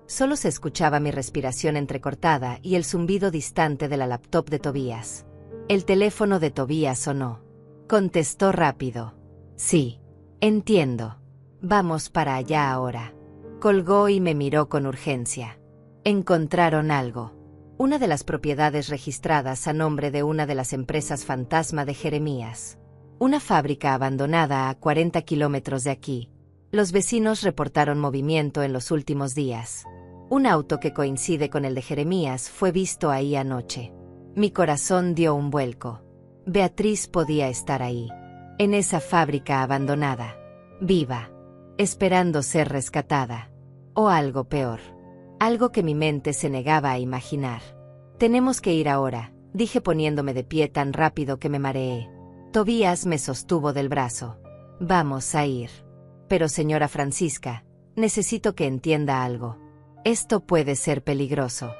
[SPEAKER 1] Solo se escuchaba mi respiración entrecortada y el zumbido distante de la laptop de Tobías. El teléfono de Tobías sonó. Contestó rápido. Sí. Entiendo. Vamos para allá ahora. Colgó y me miró con urgencia. Encontraron algo. Una de las propiedades registradas a nombre de una de las empresas fantasma de Jeremías. Una fábrica abandonada a 40 kilómetros de aquí. Los vecinos reportaron movimiento en los últimos días. Un auto que coincide con el de Jeremías fue visto ahí anoche. Mi corazón dio un vuelco. Beatriz podía estar ahí, en esa fábrica abandonada, viva, esperando ser rescatada. O algo peor. Algo que mi mente se negaba a imaginar. Tenemos que ir ahora, dije poniéndome de pie tan rápido que me mareé. Tobías me sostuvo del brazo. Vamos a ir. Pero señora Francisca, necesito que entienda algo. Esto puede ser peligroso.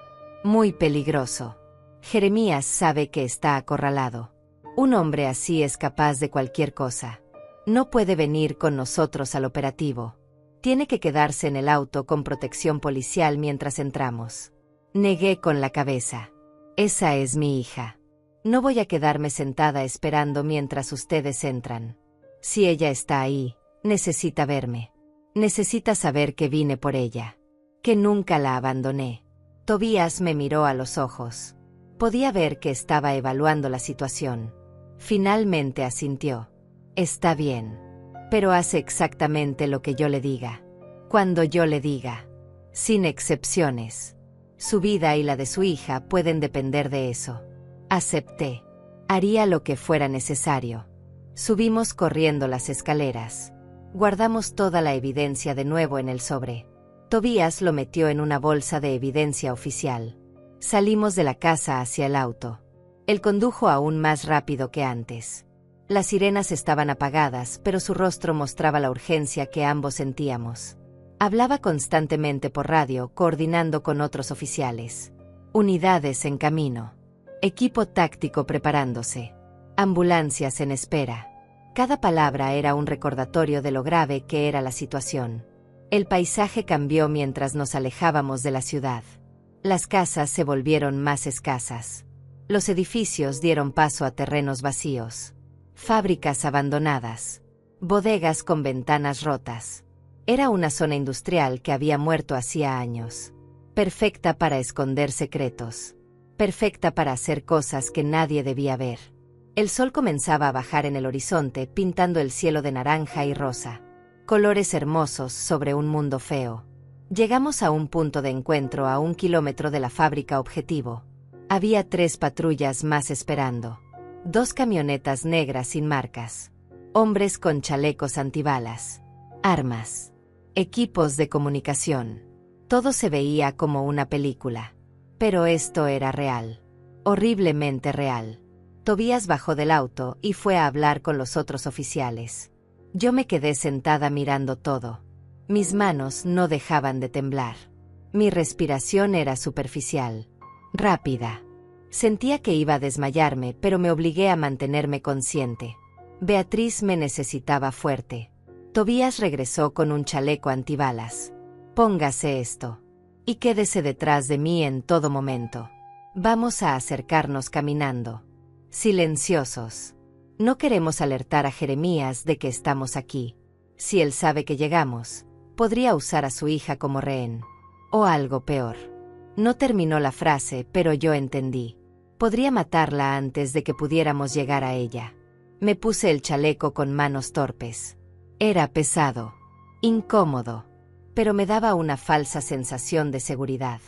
[SPEAKER 1] Muy peligroso. Jeremías sabe que está acorralado. Un hombre así es capaz de cualquier cosa. No puede venir con nosotros al operativo. Tiene que quedarse en el auto con protección policial mientras entramos. Negué con la cabeza. Esa es mi hija. No voy a quedarme sentada esperando mientras ustedes entran. Si ella está ahí, necesita verme. Necesita saber que vine por ella. Que nunca la abandoné. Tobías me miró a los ojos. Podía ver que estaba evaluando la situación. Finalmente asintió. Está bien. Pero hace exactamente lo que yo le diga. Cuando yo le diga. Sin excepciones. Su vida y la de su hija pueden depender de eso. Acepté. Haría lo que fuera necesario. Subimos corriendo las escaleras. Guardamos toda la evidencia de nuevo en el sobre. Tobías lo metió en una bolsa de evidencia oficial. Salimos de la casa hacia el auto. Él condujo aún más rápido que antes. Las sirenas estaban apagadas, pero su rostro mostraba la urgencia que ambos sentíamos. Hablaba constantemente por radio, coordinando con otros oficiales. Unidades en camino. Equipo táctico preparándose. Ambulancias en espera. Cada palabra era un recordatorio de lo grave que era la situación. El paisaje cambió mientras nos alejábamos de la ciudad. Las casas se volvieron más escasas. Los edificios dieron paso a terrenos vacíos. Fábricas abandonadas. Bodegas con ventanas rotas. Era una zona industrial que había muerto hacía años. Perfecta para esconder secretos. Perfecta para hacer cosas que nadie debía ver. El sol comenzaba a bajar en el horizonte, pintando el cielo de naranja y rosa. Colores hermosos sobre un mundo feo. Llegamos a un punto de encuentro a 1 kilómetro de la fábrica objetivo. Había 3 patrullas más esperando. 2 camionetas negras sin marcas. Hombres con chalecos antibalas. Armas. Equipos de comunicación. Todo se veía como una película. Pero esto era real. Horriblemente real. Tobías bajó del auto y fue a hablar con los otros oficiales. Yo me quedé sentada mirando todo. Mis manos no dejaban de temblar. Mi respiración era superficial. Rápida. Sentía que iba a desmayarme, pero me obligué a mantenerme consciente. Beatriz me necesitaba fuerte. Tobías regresó con un chaleco antibalas. Póngase esto. Y quédese detrás de mí en todo momento. Vamos a acercarnos caminando. Silenciosos. No queremos alertar a Jeremías de que estamos aquí. Si él sabe que llegamos, podría usar a su hija como rehén. O algo peor. No terminó la frase, pero yo entendí. Podría matarla antes de que pudiéramos llegar a ella. Me puse el chaleco con manos torpes. Era pesado. Incómodo. Pero me daba una falsa sensación de seguridad.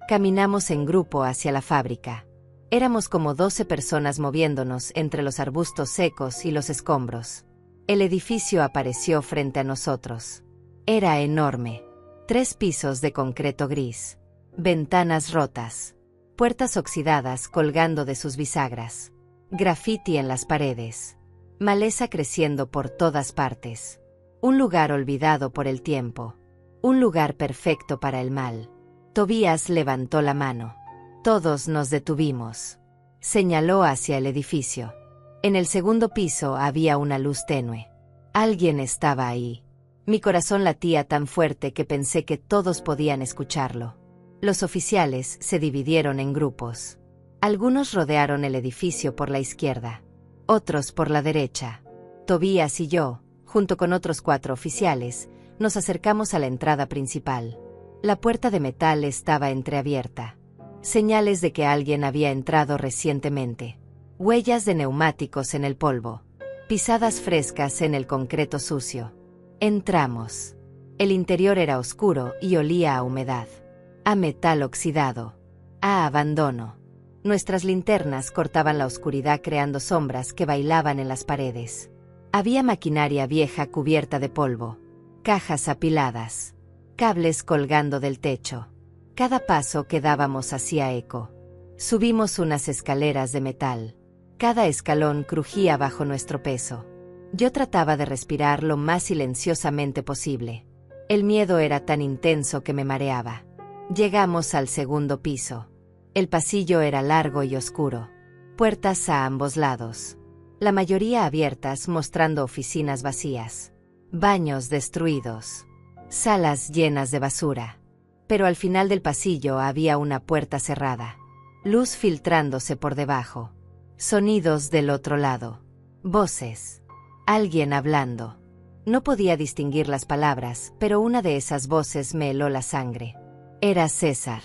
[SPEAKER 1] Caminamos en grupo hacia la fábrica. Éramos como 12 personas moviéndonos entre los arbustos secos y los escombros. El edificio apareció frente a nosotros. Era enorme. 3 pisos de concreto gris. Ventanas rotas. Puertas oxidadas colgando de sus bisagras. Grafiti en las paredes. Maleza creciendo por todas partes. Un lugar olvidado por el tiempo. Un lugar perfecto para el mal. Tobías levantó la mano. Todos nos detuvimos. Señaló hacia el edificio. En el segundo piso había una luz tenue. Alguien estaba ahí. Mi corazón latía tan fuerte que pensé que todos podían escucharlo. Los oficiales se dividieron en grupos. Algunos rodearon el edificio por la izquierda, otros por la derecha. Tobías y yo, junto con otros 4 oficiales, nos acercamos a la entrada principal. La puerta de metal estaba entreabierta. Señales de que alguien había entrado recientemente. Huellas de neumáticos en el polvo. Pisadas frescas en el concreto sucio. Entramos. El interior era oscuro y olía a humedad. A metal oxidado. A abandono. Nuestras linternas cortaban la oscuridad creando sombras que bailaban en las paredes. Había maquinaria vieja cubierta de polvo. Cajas apiladas. Cables colgando del techo. Cada paso que dábamos hacía eco. Subimos unas escaleras de metal. Cada escalón crujía bajo nuestro peso. Yo trataba de respirar lo más silenciosamente posible. El miedo era tan intenso que me mareaba. Llegamos al segundo piso. El pasillo era largo y oscuro. Puertas a ambos lados. La mayoría abiertas mostrando oficinas vacías. Baños destruidos. Salas llenas de basura. Pero al final del pasillo había una puerta cerrada. Luz filtrándose por debajo. Sonidos del otro lado. Voces. Alguien hablando. No podía distinguir las palabras, pero una de esas voces me heló la sangre. Era César.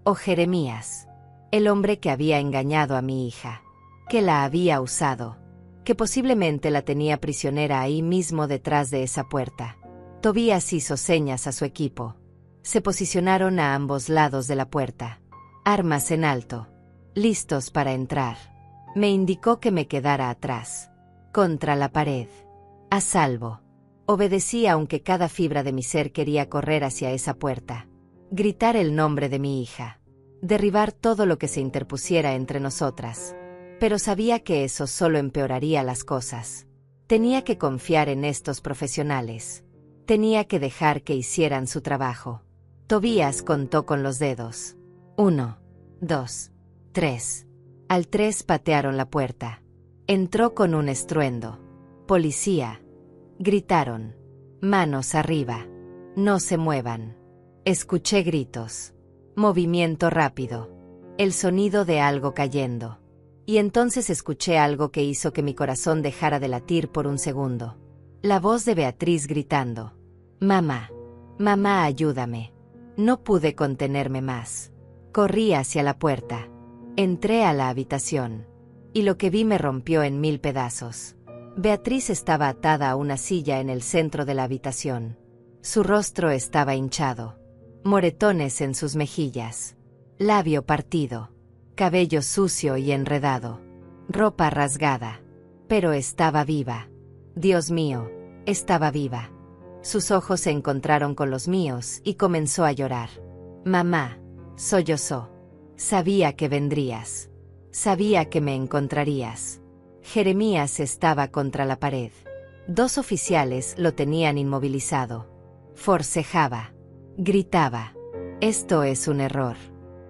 [SPEAKER 1] O Jeremías. El hombre que había engañado a mi hija. Que la había usado. Que posiblemente la tenía prisionera ahí mismo detrás de esa puerta. Tobías hizo señas a su equipo. Se posicionaron a ambos lados de la puerta. Armas en alto. Listos para entrar. Me indicó que me quedara atrás. Contra la pared. A salvo. Obedecí aunque cada fibra de mi ser quería correr hacia esa puerta. Gritar el nombre de mi hija. Derribar todo lo que se interpusiera entre nosotras. Pero sabía que eso solo empeoraría las cosas. Tenía que confiar en estos profesionales. Tenía que dejar que hicieran su trabajo. Tobías contó con los dedos. 1, 2, 3. Al 3 patearon la puerta. Entró con un estruendo. Policía. Gritaron. Manos arriba. No se muevan. Escuché gritos. Movimiento rápido. El sonido de algo cayendo. Y entonces escuché algo que hizo que mi corazón dejara de latir por un segundo. La voz de Beatriz gritando. Mamá. Mamá, ayúdame. No pude contenerme más. Corrí hacia la puerta. Entré a la habitación. Y lo que vi me rompió en 1000 pedazos. Beatriz estaba atada a una silla en el centro de la habitación. Su rostro estaba hinchado. Moretones en sus mejillas. Labio partido. Cabello sucio y enredado. Ropa rasgada. Pero estaba viva. Dios mío, estaba viva. Sus ojos se encontraron con los míos y comenzó a llorar. Mamá, sollozó. Sabía que vendrías. Sabía que me encontrarías. Jeremías estaba contra la pared. 2 oficiales lo tenían inmovilizado. Forcejaba. Gritaba. Esto es un error.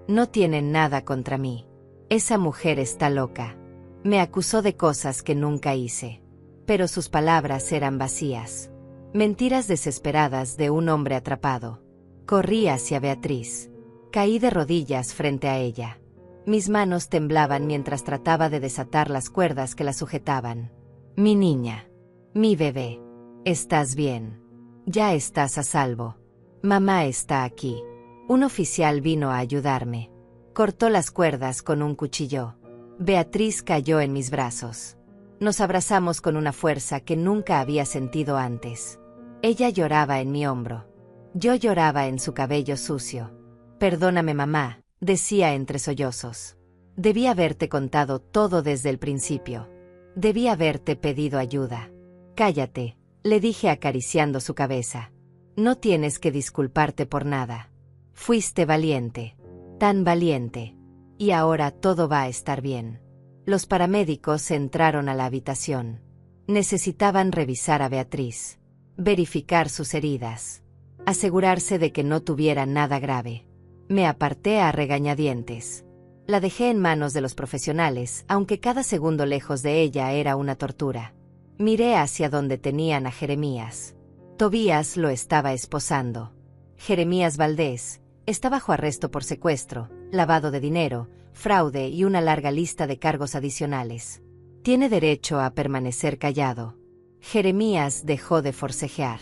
[SPEAKER 1] No tienen nada contra mí. Esa mujer está loca. Me acusó de cosas que nunca hice. Pero sus palabras eran vacías. Mentiras desesperadas de un hombre atrapado. Corrí hacia Beatriz. Caí de rodillas frente a ella. Mis manos temblaban mientras trataba de desatar las cuerdas que la sujetaban. Mi niña. Mi bebé. ¿Estás bien? Ya estás a salvo. Mamá está aquí. Un oficial vino a ayudarme. Cortó las cuerdas con un cuchillo. Beatriz cayó en mis brazos. Nos abrazamos con una fuerza que nunca había sentido antes. Ella lloraba en mi hombro. Yo lloraba en su cabello sucio. Perdóname, mamá, decía entre sollozos. Debí haberte contado todo desde el principio. Debí haberte pedido ayuda. Cállate, le dije acariciando su cabeza. No tienes que disculparte por nada. Fuiste valiente. Tan valiente. Y ahora todo va a estar bien. Los paramédicos entraron a la habitación. Necesitaban revisar a Beatriz. Verificar sus heridas. Asegurarse de que no tuviera nada grave. Me aparté a regañadientes. La dejé en manos de los profesionales, aunque cada segundo lejos de ella era una tortura. Miré hacia donde tenían a Jeremías. Tobías lo estaba esposando. Jeremías Valdés está bajo arresto por secuestro, lavado de dinero, fraude y una larga lista de cargos adicionales. Tiene derecho a permanecer callado. Jeremías dejó de forcejear.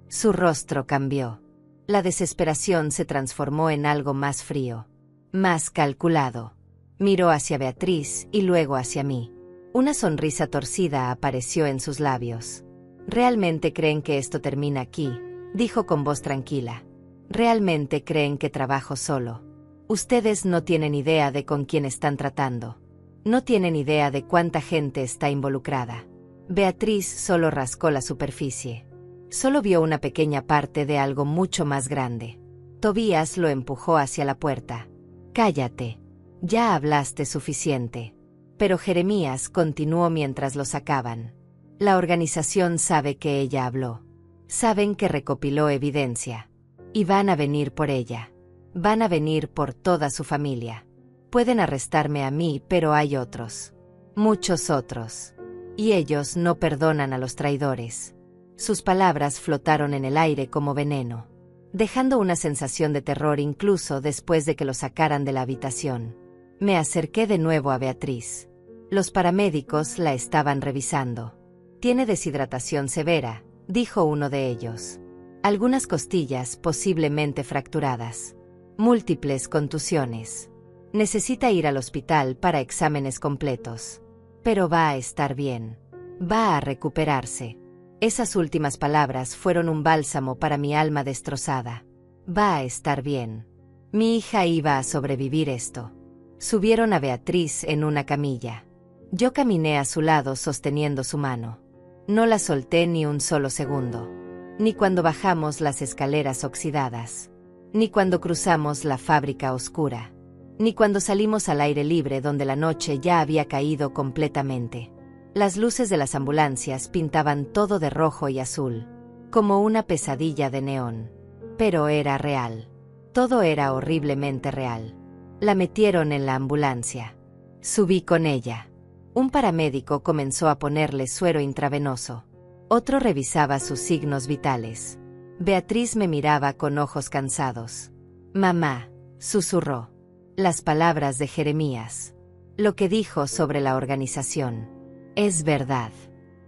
[SPEAKER 1] Su rostro cambió. La desesperación se transformó en algo más frío, más calculado. Miró hacia Beatriz y luego hacia mí. Una sonrisa torcida apareció en sus labios. «¿Realmente creen que esto termina aquí?», dijo con voz tranquila. «¿Realmente creen que trabajo solo? Ustedes no tienen idea de con quién están tratando. No tienen idea de cuánta gente está involucrada». Beatriz solo rascó la superficie. Solo vio una pequeña parte de algo mucho más grande. Tobías lo empujó hacia la puerta. «Cállate. Ya hablaste suficiente». Pero Jeremías continuó mientras lo sacaban. «La organización sabe que ella habló. Saben que recopiló evidencia. Y van a venir por ella. Van a venir por toda su familia. Pueden arrestarme a mí, pero hay otros. Muchos otros. Y ellos no perdonan a los traidores». Sus palabras flotaron en el aire como veneno, dejando una sensación de terror incluso después de que lo sacaran de la habitación. Me acerqué de nuevo a Beatriz. Los paramédicos la estaban revisando. «Tiene deshidratación severa», dijo uno de ellos. «Algunas costillas posiblemente fracturadas. Múltiples contusiones. Necesita ir al hospital para exámenes completos. Pero va a estar bien. Va a recuperarse». Esas últimas palabras fueron un bálsamo para mi alma destrozada. Va a estar bien. Mi hija iba a sobrevivir esto. Subieron a Beatriz en una camilla. Yo caminé a su lado sosteniendo su mano. No la solté ni un solo segundo. Ni cuando bajamos las escaleras oxidadas. Ni cuando cruzamos la fábrica oscura. Ni cuando salimos al aire libre donde la noche ya había caído completamente. Las luces de las ambulancias pintaban todo de rojo y azul, como una pesadilla de neón. Pero era real. Todo era horriblemente real. La metieron en la ambulancia. Subí con ella. Un paramédico comenzó a ponerle suero intravenoso. Otro revisaba sus signos vitales. Beatriz me miraba con ojos cansados. «Mamá», susurró. Las palabras de Jeremías. Lo que dijo sobre la organización. Es verdad.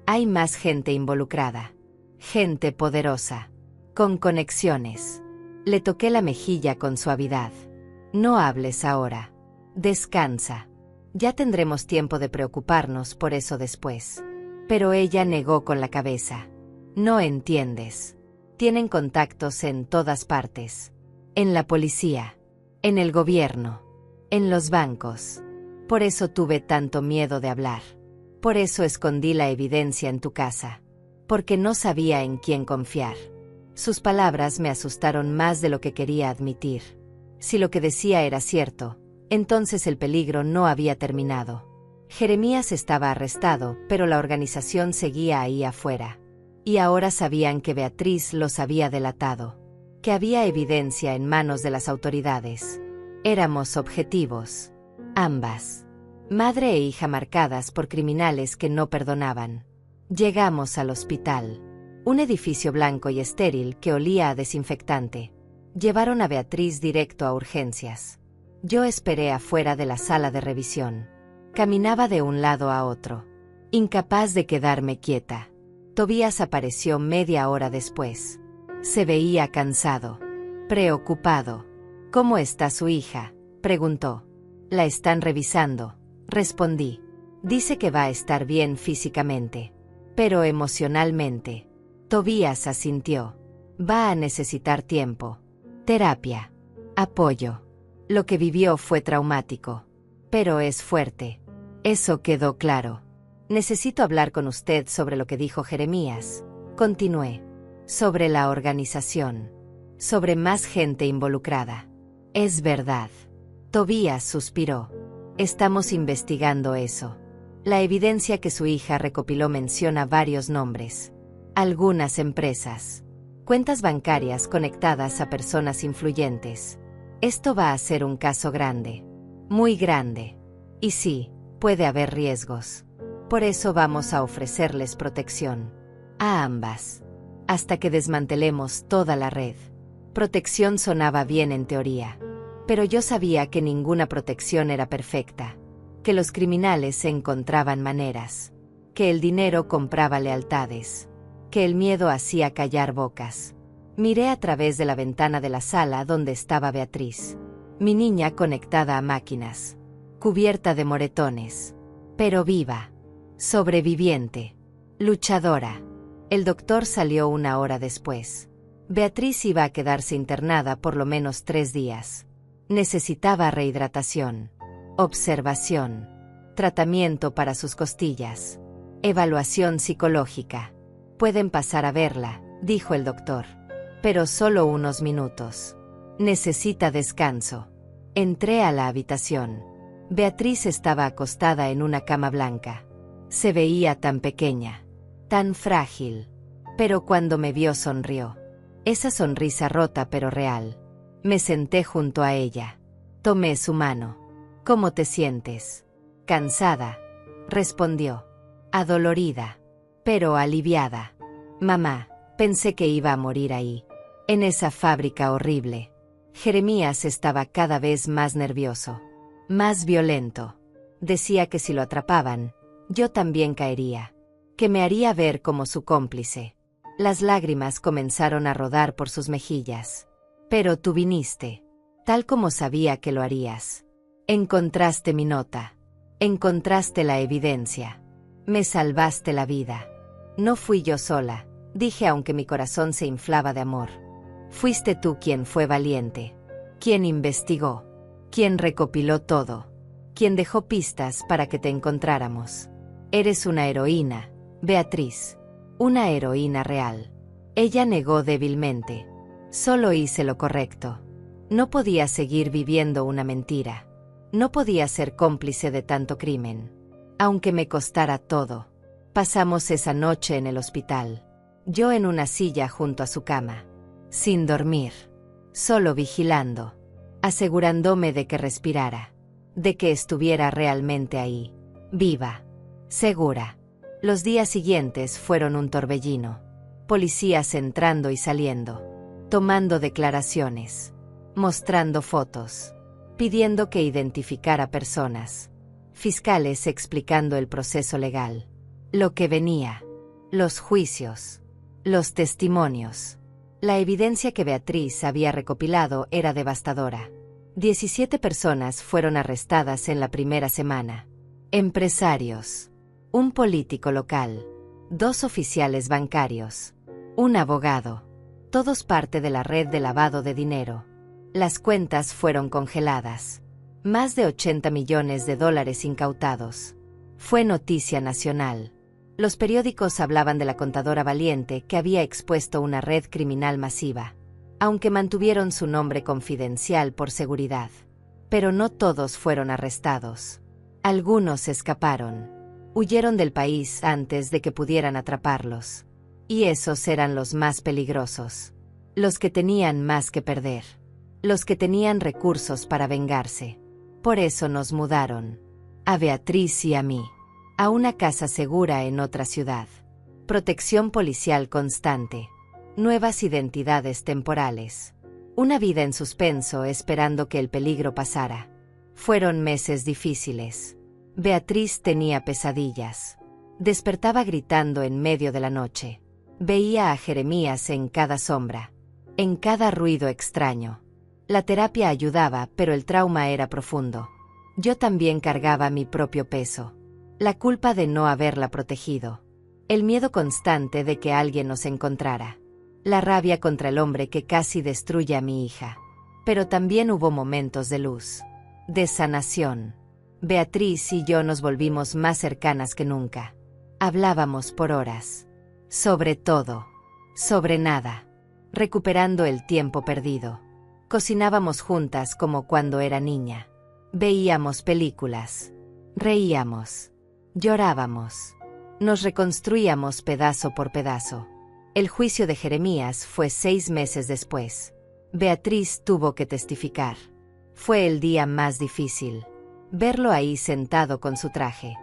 [SPEAKER 1] Hay más gente involucrada. Gente poderosa. Con conexiones. Le toqué la mejilla con suavidad. «No hables ahora. Descansa. Ya tendremos tiempo de preocuparnos por eso después». Pero ella negó con la cabeza. «No entiendes. Tienen contactos en todas partes. En la policía. En el gobierno. En los bancos. Por eso tuve tanto miedo de hablar. Por eso escondí la evidencia en tu casa. Porque no sabía en quién confiar». Sus palabras me asustaron más de lo que quería admitir. Si lo que decía era cierto, entonces el peligro no había terminado. Jeremías estaba arrestado, pero la organización seguía ahí afuera. Y ahora sabían que Beatriz los había delatado. Que había evidencia en manos de las autoridades. Éramos objetivos. Ambas. Madre e hija marcadas por criminales que no perdonaban. Llegamos al hospital. Un edificio blanco y estéril que olía a desinfectante. Llevaron a Beatriz directo a urgencias. Yo esperé afuera de la sala de revisión. Caminaba de un lado a otro, incapaz de quedarme quieta. Tobías apareció media hora después. Se veía cansado, preocupado. «¿Cómo está su hija?», preguntó. «La están revisando», respondí. «Dice que va a estar bien físicamente, pero emocionalmente». Tobías asintió. «Va a necesitar tiempo. Terapia. Apoyo. Lo que vivió fue traumático. Pero es fuerte. Eso quedó claro. Necesito hablar con usted sobre lo que dijo Jeremías. Continué. Sobre la organización. Sobre más gente involucrada. Es verdad. Tobías suspiró. Estamos investigando eso. La evidencia que su hija recopiló menciona varios nombres. Algunas empresas. Cuentas bancarias conectadas a personas influyentes. Esto va a ser un caso grande. Muy grande. Y sí, puede haber riesgos. Por eso vamos a ofrecerles protección. A ambas. Hasta que desmantelemos toda la red. Protección sonaba bien en teoría. Pero yo sabía que ninguna protección era perfecta. Que los criminales encontraban maneras. Que el dinero compraba lealtades. Que el miedo hacía callar bocas. Miré a través de la ventana de la sala donde estaba Beatriz. Mi niña conectada a máquinas. Cubierta de moretones. Pero viva. Sobreviviente. Luchadora. El doctor salió 1 hora después. Beatriz iba a quedarse internada por lo menos 3 días. Necesitaba rehidratación. Observación. Tratamiento para sus costillas. Evaluación psicológica. Pueden pasar a verla, dijo el doctor. Pero solo unos minutos. Necesita descanso. Entré a la habitación. Beatriz estaba acostada en una cama blanca. Se veía tan pequeña. Tan frágil. Pero cuando me vio sonrió. Esa sonrisa rota pero real. Me senté junto a ella. Tomé su mano. ¿Cómo te sientes? Cansada. Respondió. Adolorida. Pero aliviada. Mamá, pensé que iba a morir ahí. En esa fábrica horrible. Jeremías estaba cada vez más nervioso. Más violento. Decía que si lo atrapaban, yo también caería. Que me haría ver como su cómplice. Las lágrimas comenzaron a rodar por sus mejillas. Pero tú viniste. Tal como sabía que lo harías. Encontraste mi nota. Encontraste la evidencia. Me salvaste la vida. No fui yo sola, dije aunque mi corazón se inflaba de amor. Fuiste tú quien fue valiente. Quien investigó. Quien recopiló todo. Quien dejó pistas para que te encontráramos. Eres una heroína, Beatriz. Una heroína real. Ella negó débilmente. Solo hice lo correcto. No podía seguir viviendo una mentira. No podía ser cómplice de tanto crimen. Aunque me costara todo. Pasamos esa noche en el hospital. Yo en una silla junto a su cama. Sin dormir. Solo vigilando. Asegurándome de que respirara. De que estuviera realmente ahí. Viva. Segura. Los días siguientes fueron un torbellino. Policías entrando y saliendo. Tomando declaraciones. Mostrando fotos. Pidiendo que identificara personas. Fiscales explicando el proceso legal. Lo que venía. Los juicios. Los testimonios. La evidencia que Beatriz había recopilado era devastadora. 17 personas fueron arrestadas en la primera semana. Empresarios. Un político local. 2 oficiales bancarios. Un abogado. Todos parte de la red de lavado de dinero. Las cuentas fueron congeladas. Más de 80 millones de dólares incautados. Fue noticia nacional. Los periódicos hablaban de la contadora valiente que había expuesto una red criminal masiva, aunque mantuvieron su nombre confidencial por seguridad. Pero no todos fueron arrestados. Algunos escaparon. Huyeron del país antes de que pudieran atraparlos. Y esos eran los más peligrosos. Los que tenían más que perder. Los que tenían recursos para vengarse. Por eso nos mudaron. A Beatriz y a mí. A una casa segura en otra ciudad. Protección policial constante. Nuevas identidades temporales. Una vida en suspenso esperando que el peligro pasara. Fueron meses difíciles. Beatriz tenía pesadillas. Despertaba gritando en medio de la noche. Veía a Jeremías en cada sombra. En cada ruido extraño. La terapia ayudaba, pero el trauma era profundo. Yo también cargaba mi propio peso. La culpa de no haberla protegido. El miedo constante de que alguien nos encontrara. La rabia contra el hombre que casi destruye a mi hija. Pero también hubo momentos de luz. De sanación. Beatriz y yo nos volvimos más cercanas que nunca. Hablábamos por horas. Sobre todo. Sobre nada. Recuperando el tiempo perdido. Cocinábamos juntas como cuando era niña. Veíamos películas. Reíamos. Llorábamos. Nos reconstruíamos pedazo por pedazo. El juicio de Jeremías fue 6 meses después. Beatriz tuvo que testificar. Fue el día más difícil. Verlo ahí sentado con su traje.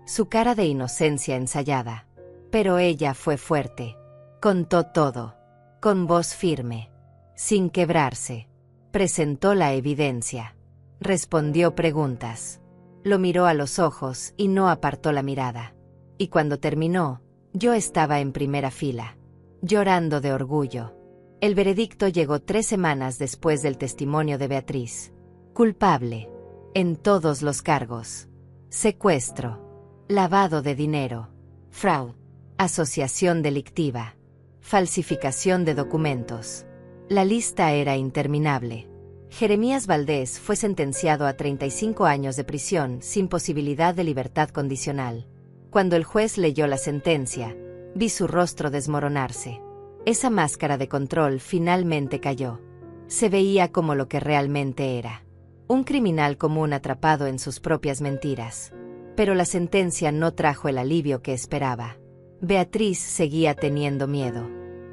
[SPEAKER 1] Su cara de inocencia ensayada. Pero ella fue fuerte. Contó todo. Con voz firme. Sin quebrarse. Presentó la evidencia. Respondió preguntas. Lo miró a los ojos y no apartó la mirada. Y cuando terminó, yo estaba en primera fila. Llorando de orgullo. El veredicto llegó 3 semanas después del testimonio de Beatriz. Culpable. En todos los cargos. Secuestro. Lavado de dinero. Fraude. Asociación delictiva. Falsificación de documentos. La lista era interminable. Jeremías Valdés fue sentenciado a 35 años de prisión sin posibilidad de libertad condicional. Cuando el juez leyó la sentencia, vi su rostro desmoronarse. Esa máscara de control finalmente cayó. Se veía como lo que realmente era. Un criminal común atrapado en sus propias mentiras. Pero la sentencia no trajo el alivio que esperaba. Beatriz seguía teniendo miedo.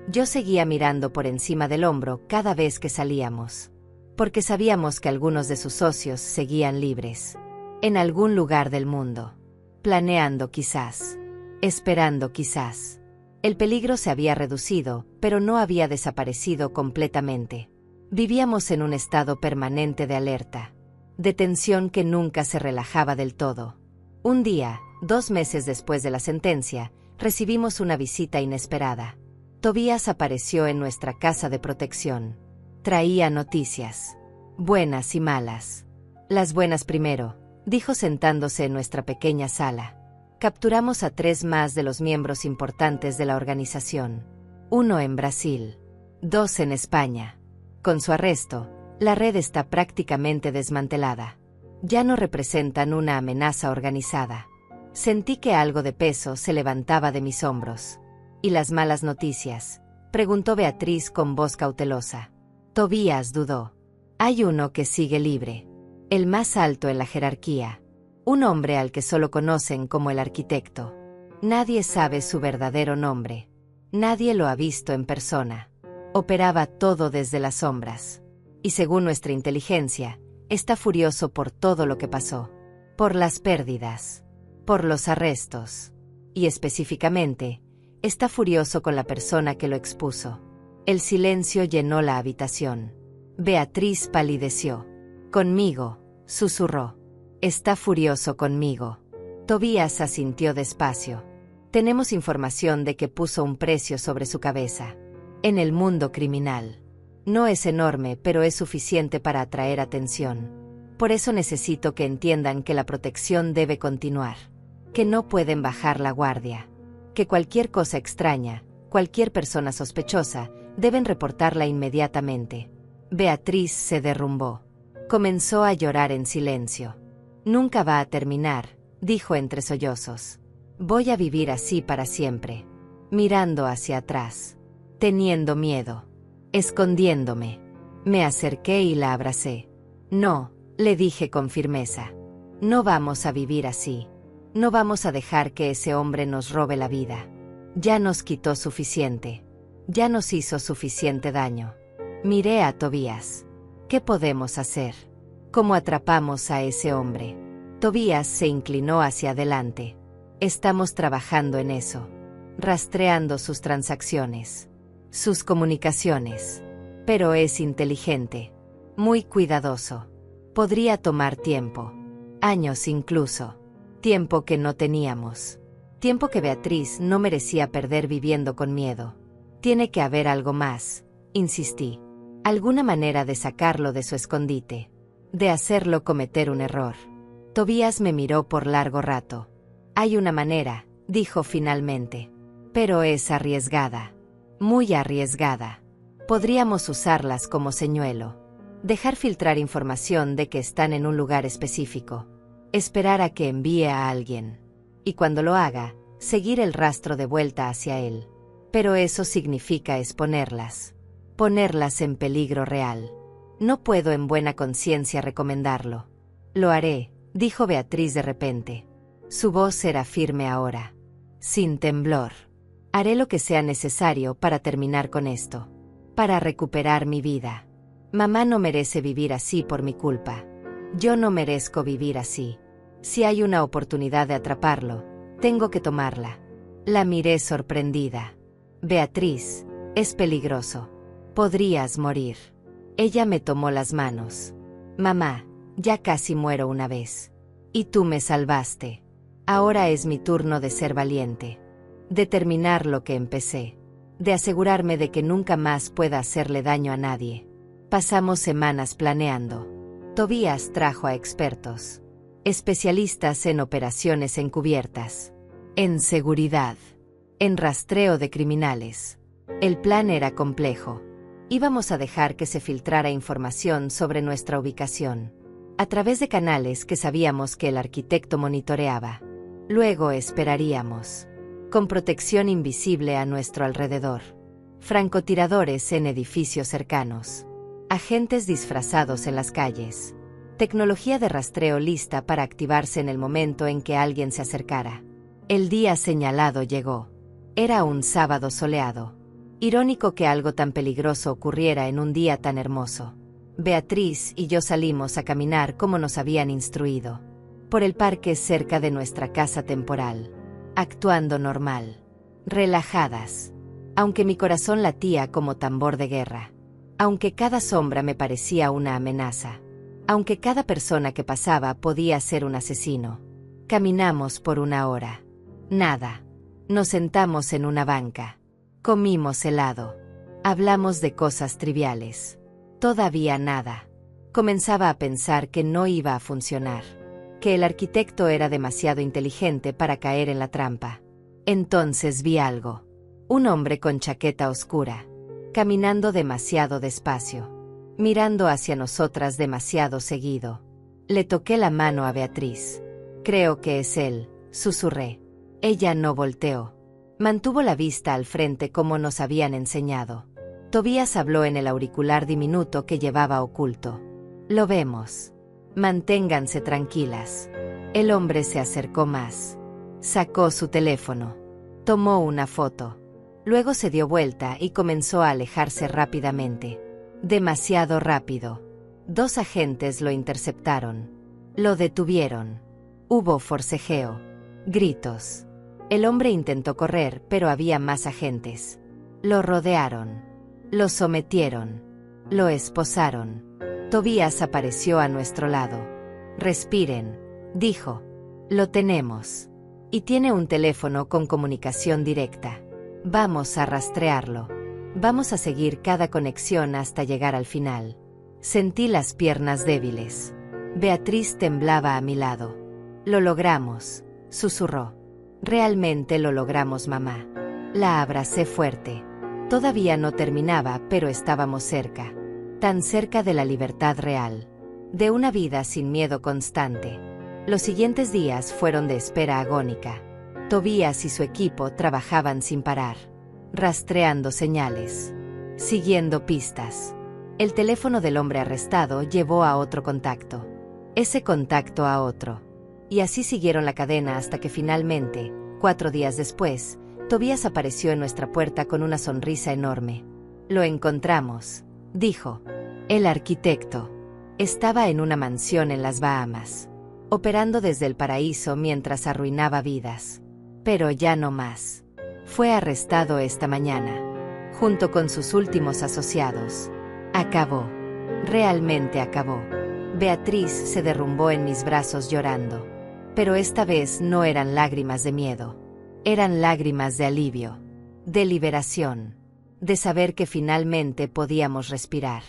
[SPEAKER 1] Yo seguía mirando por encima del hombro cada vez que salíamos. Porque sabíamos que algunos de sus socios seguían libres. En algún lugar del mundo. Planeando quizás. Esperando quizás. El peligro se había reducido, pero no había desaparecido completamente. Vivíamos en un estado permanente de alerta. De tensión que nunca se relajaba del todo. Un día, 2 meses después de la sentencia, recibimos una visita inesperada. Tobías apareció en nuestra casa de protección. Traía noticias. Buenas y malas. Las buenas primero, dijo sentándose en nuestra pequeña sala. Capturamos a 3 más de los miembros importantes de la organización. 1 en Brasil. 2 en España. Con su arresto, la red está prácticamente desmantelada. Ya no representan una amenaza organizada. Sentí que algo de peso se levantaba de mis hombros. ¿Y las malas noticias?, preguntó Beatriz con voz cautelosa. Tobías dudó. Hay uno que sigue libre. El más alto en la jerarquía. Un hombre al que solo conocen como el arquitecto. Nadie sabe su verdadero nombre. Nadie lo ha visto en persona. Operaba todo desde las sombras. Y según nuestra inteligencia, está furioso por todo lo que pasó. Por las pérdidas. Por los arrestos. Y específicamente, está furioso con la persona que lo expuso. El silencio llenó la habitación. Beatriz palideció. Conmigo, susurró. Está furioso conmigo. Tobías asintió despacio. Tenemos información de que puso un precio sobre su cabeza. En el mundo criminal. No es enorme, pero es suficiente para atraer atención. Por eso necesito que entiendan que la protección debe continuar. Que no pueden bajar la guardia. Que cualquier cosa extraña, cualquier persona sospechosa, deben reportarla inmediatamente. Beatriz se derrumbó. Comenzó a llorar en silencio. Nunca va a terminar, dijo entre sollozos. Voy a vivir así para siempre. Mirando hacia atrás. Teniendo miedo. Escondiéndome. Me acerqué y la abracé. No, le dije con firmeza. No vamos a vivir así. No vamos a dejar que ese hombre nos robe la vida. Ya nos quitó suficiente. Ya nos hizo suficiente daño. Miré a Tobías. ¿Qué podemos hacer? ¿Cómo atrapamos a ese hombre? Tobías se inclinó hacia adelante. Estamos trabajando en eso. Rastreando sus transacciones. Sus comunicaciones. Pero es inteligente. Muy cuidadoso. Podría tomar tiempo. Años incluso. Tiempo que no teníamos. Tiempo que Beatriz no merecía perder viviendo con miedo. Tiene que haber algo más, insistí. Alguna manera de sacarlo de su escondite. De hacerlo cometer un error. Tobías me miró por largo rato. Hay una manera, dijo finalmente. Pero es arriesgada. Muy arriesgada. Podríamos usarlas como señuelo. Dejar filtrar información de que están en un lugar específico. esperar a que envíe a alguien. Y cuando lo haga, seguir el rastro de vuelta hacia él. Pero eso significa exponerlas. Ponerlas en peligro real. No puedo en buena conciencia recomendarlo. Lo haré, dijo Beatriz de repente. Su voz era firme ahora. Sin temblor. Haré lo que sea necesario para terminar con esto. Para recuperar mi vida. Mamá no merece vivir así por mi culpa. Yo no merezco vivir así. Si hay una oportunidad de atraparlo, tengo que tomarla. La miré sorprendida. Beatriz, es peligroso. Podrías morir. Ella me tomó las manos. Mamá, ya casi muero una vez. Y tú me salvaste. Ahora es mi turno de ser valiente. De terminar lo que empecé. De asegurarme de que nunca más pueda hacerle daño a nadie. Pasamos semanas planeando. Tobías trajo a expertos. Especialistas en operaciones encubiertas. En seguridad. En rastreo de criminales. El plan era complejo. Íbamos a dejar que se filtrara información sobre nuestra ubicación. A través de canales que sabíamos que el arquitecto monitoreaba. Luego esperaríamos. Con protección invisible a nuestro alrededor. Francotiradores en edificios cercanos. Agentes disfrazados en las calles. Tecnología de rastreo lista para activarse en el momento en que alguien se acercara. El día señalado llegó. Era un sábado soleado. Irónico que algo tan peligroso ocurriera en un día tan hermoso. Beatriz y yo salimos a caminar como nos habían instruido. Por el parque cerca de nuestra casa temporal. Actuando normal. Relajadas. Aunque mi corazón latía como tambor de guerra. Aunque cada sombra me parecía una amenaza. Aunque cada persona que pasaba podía ser un asesino. Caminamos por una hora. Nada. Nos sentamos en una banca. Comimos helado. Hablamos de cosas triviales. Todavía nada. Comenzaba a pensar que no iba a funcionar. Que el arquitecto era demasiado inteligente para caer en la trampa. Entonces vi algo. Un hombre con chaqueta oscura. Caminando demasiado despacio. Mirando hacia nosotras demasiado seguido. Le toqué la mano a Beatriz. Creo que es él, susurré. Ella no volteó. Mantuvo la vista al frente como nos habían enseñado. Tobías habló en el auricular diminuto que llevaba oculto. Lo vemos. Manténganse tranquilas. El hombre se acercó más. Sacó su teléfono. Tomó una foto. Luego se dio vuelta y comenzó a alejarse rápidamente. Demasiado rápido. 2 agentes lo interceptaron. Lo detuvieron. Hubo forcejeo. Gritos. El hombre intentó correr, pero había más agentes. Lo rodearon. Lo sometieron. Lo esposaron. Tobías apareció a nuestro lado. Respiren, dijo. Lo tenemos. Y tiene un teléfono con comunicación directa. Vamos a rastrearlo. Vamos a seguir cada conexión hasta llegar al final. Sentí las piernas débiles. Beatriz temblaba a mi lado. Lo logramos, susurró. Realmente lo logramos, mamá. La abracé fuerte. Todavía no terminaba, pero estábamos cerca. Tan cerca de la libertad real. De una vida sin miedo constante. Los siguientes días fueron de espera agónica. Tobías y su equipo trabajaban sin parar. Rastreando señales. Siguiendo pistas. El teléfono del hombre arrestado llevó a otro contacto. Ese contacto a otro. Y así siguieron la cadena hasta que finalmente, 4 días después, Tobías apareció en nuestra puerta con una sonrisa enorme. Lo encontramos, dijo. El arquitecto. Estaba en una mansión en las Bahamas. Operando desde el paraíso mientras arruinaba vidas. Pero ya no más. Fue arrestado esta mañana. Junto con sus últimos asociados. Acabó. Realmente acabó. Beatriz se derrumbó en mis brazos llorando. Pero esta vez no eran lágrimas de miedo. Eran lágrimas de alivio. De liberación. De saber que finalmente podíamos respirar.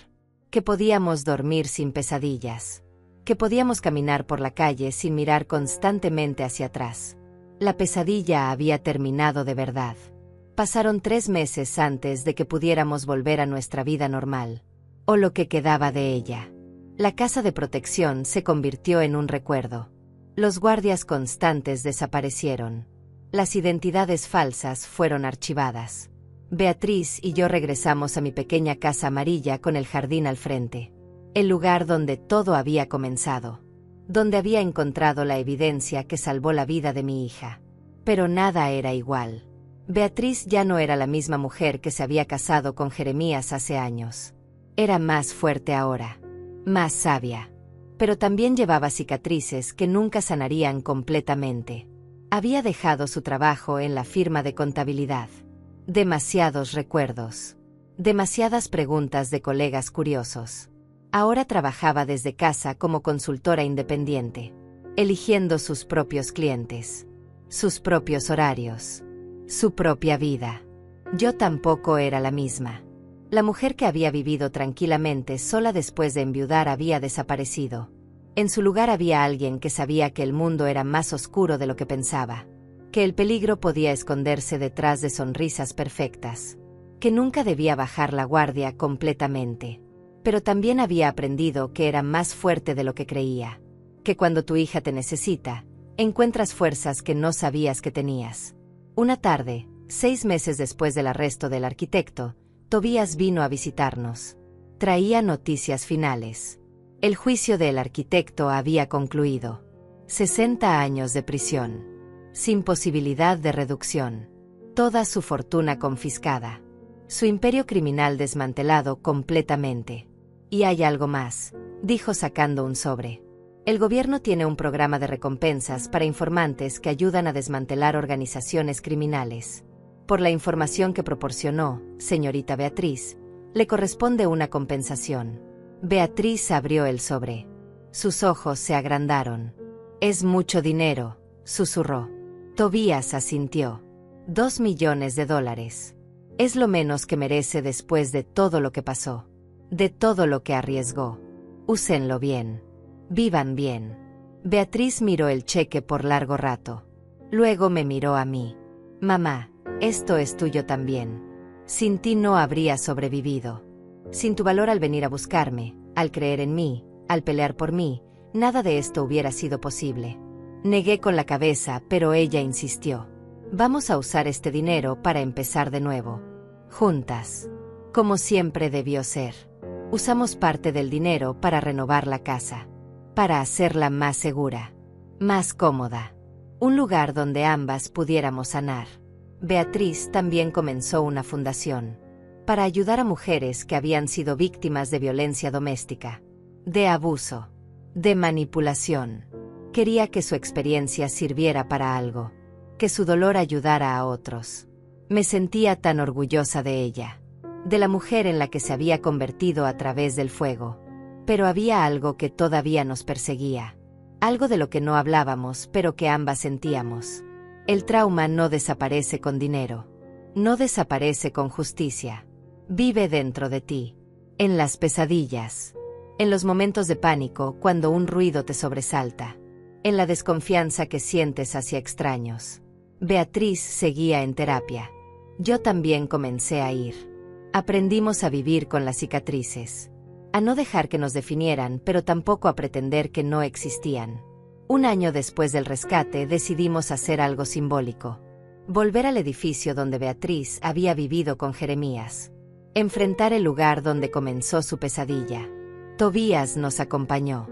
[SPEAKER 1] Que podíamos dormir sin pesadillas. Que podíamos caminar por la calle sin mirar constantemente hacia atrás. La pesadilla había terminado de verdad. Pasaron 3 meses antes de que pudiéramos volver a nuestra vida normal. O lo que quedaba de ella. La casa de protección se convirtió en un recuerdo. Los guardias constantes desaparecieron. Las identidades falsas fueron archivadas. Beatriz y yo regresamos a mi pequeña casa amarilla con el jardín al frente. El lugar donde todo había comenzado. Donde había encontrado la evidencia que salvó la vida de mi hija. Pero nada era igual. Beatriz ya no era la misma mujer que se había casado con Jeremías hace años. Era más fuerte ahora. Más sabia. Pero también llevaba cicatrices que nunca sanarían completamente. Había dejado su trabajo en la firma de contabilidad. Demasiados recuerdos. Demasiadas preguntas de colegas curiosos. Ahora trabajaba desde casa como consultora independiente, eligiendo sus propios clientes, sus propios horarios, su propia vida. Yo tampoco era la misma. La mujer que había vivido tranquilamente sola después de enviudar había desaparecido. En su lugar había alguien que sabía que el mundo era más oscuro de lo que pensaba, que el peligro podía esconderse detrás de sonrisas perfectas, que nunca debía bajar la guardia completamente. Pero también había aprendido que era más fuerte de lo que creía, que cuando tu hija te necesita, encuentras fuerzas que no sabías que tenías. Una tarde, 6 meses después del arresto del arquitecto, Tobías vino a visitarnos. Traía noticias finales. El juicio del arquitecto había concluido. 60 años de prisión. Sin posibilidad de reducción. Toda su fortuna confiscada. Su imperio criminal desmantelado completamente. Y hay algo más, dijo sacando un sobre. El gobierno tiene un programa de recompensas para informantes que ayudan a desmantelar organizaciones criminales. Por la información que proporcionó, señorita Beatriz, le corresponde una compensación. Beatriz abrió el sobre. Sus ojos se agrandaron. Es mucho dinero, susurró. Tobías asintió. $2 millones. Es lo menos que merece después de todo lo que pasó. De todo lo que arriesgó. Úsenlo bien. Vivan bien. Beatriz miró el cheque por largo rato. Luego me miró a mí. Mamá, esto es tuyo también. Sin ti no habría sobrevivido. Sin tu valor al venir a buscarme, al creer en mí, al pelear por mí, nada de esto hubiera sido posible. Negué con la cabeza, pero ella insistió. Vamos a usar este dinero para empezar de nuevo. Juntas. Como siempre debió ser. Usamos parte del dinero para renovar la casa. Para hacerla más segura. Más cómoda. Un lugar donde ambas pudiéramos sanar. Beatriz también comenzó una fundación. Para ayudar a mujeres que habían sido víctimas de violencia doméstica. De abuso. De manipulación. Quería que su experiencia sirviera para algo. Que su dolor ayudara a otros. Me sentía tan orgullosa de ella. De la mujer en la que se había convertido a través del fuego. Pero había algo que todavía nos perseguía. Algo de lo que no hablábamos, pero que ambas sentíamos. El trauma no desaparece con dinero. No desaparece con justicia. Vive dentro de ti. En las pesadillas. En los momentos de pánico, cuando un ruido te sobresalta. En la desconfianza que sientes hacia extraños. Beatriz seguía en terapia. Yo también comencé a ir. Aprendimos a vivir con las cicatrices. A no dejar que nos definieran, pero tampoco a pretender que no existían. Un año después del rescate decidimos hacer algo simbólico. Volver al edificio donde Beatriz había vivido con Jeremías. Enfrentar el lugar donde comenzó su pesadilla. Tobías nos acompañó.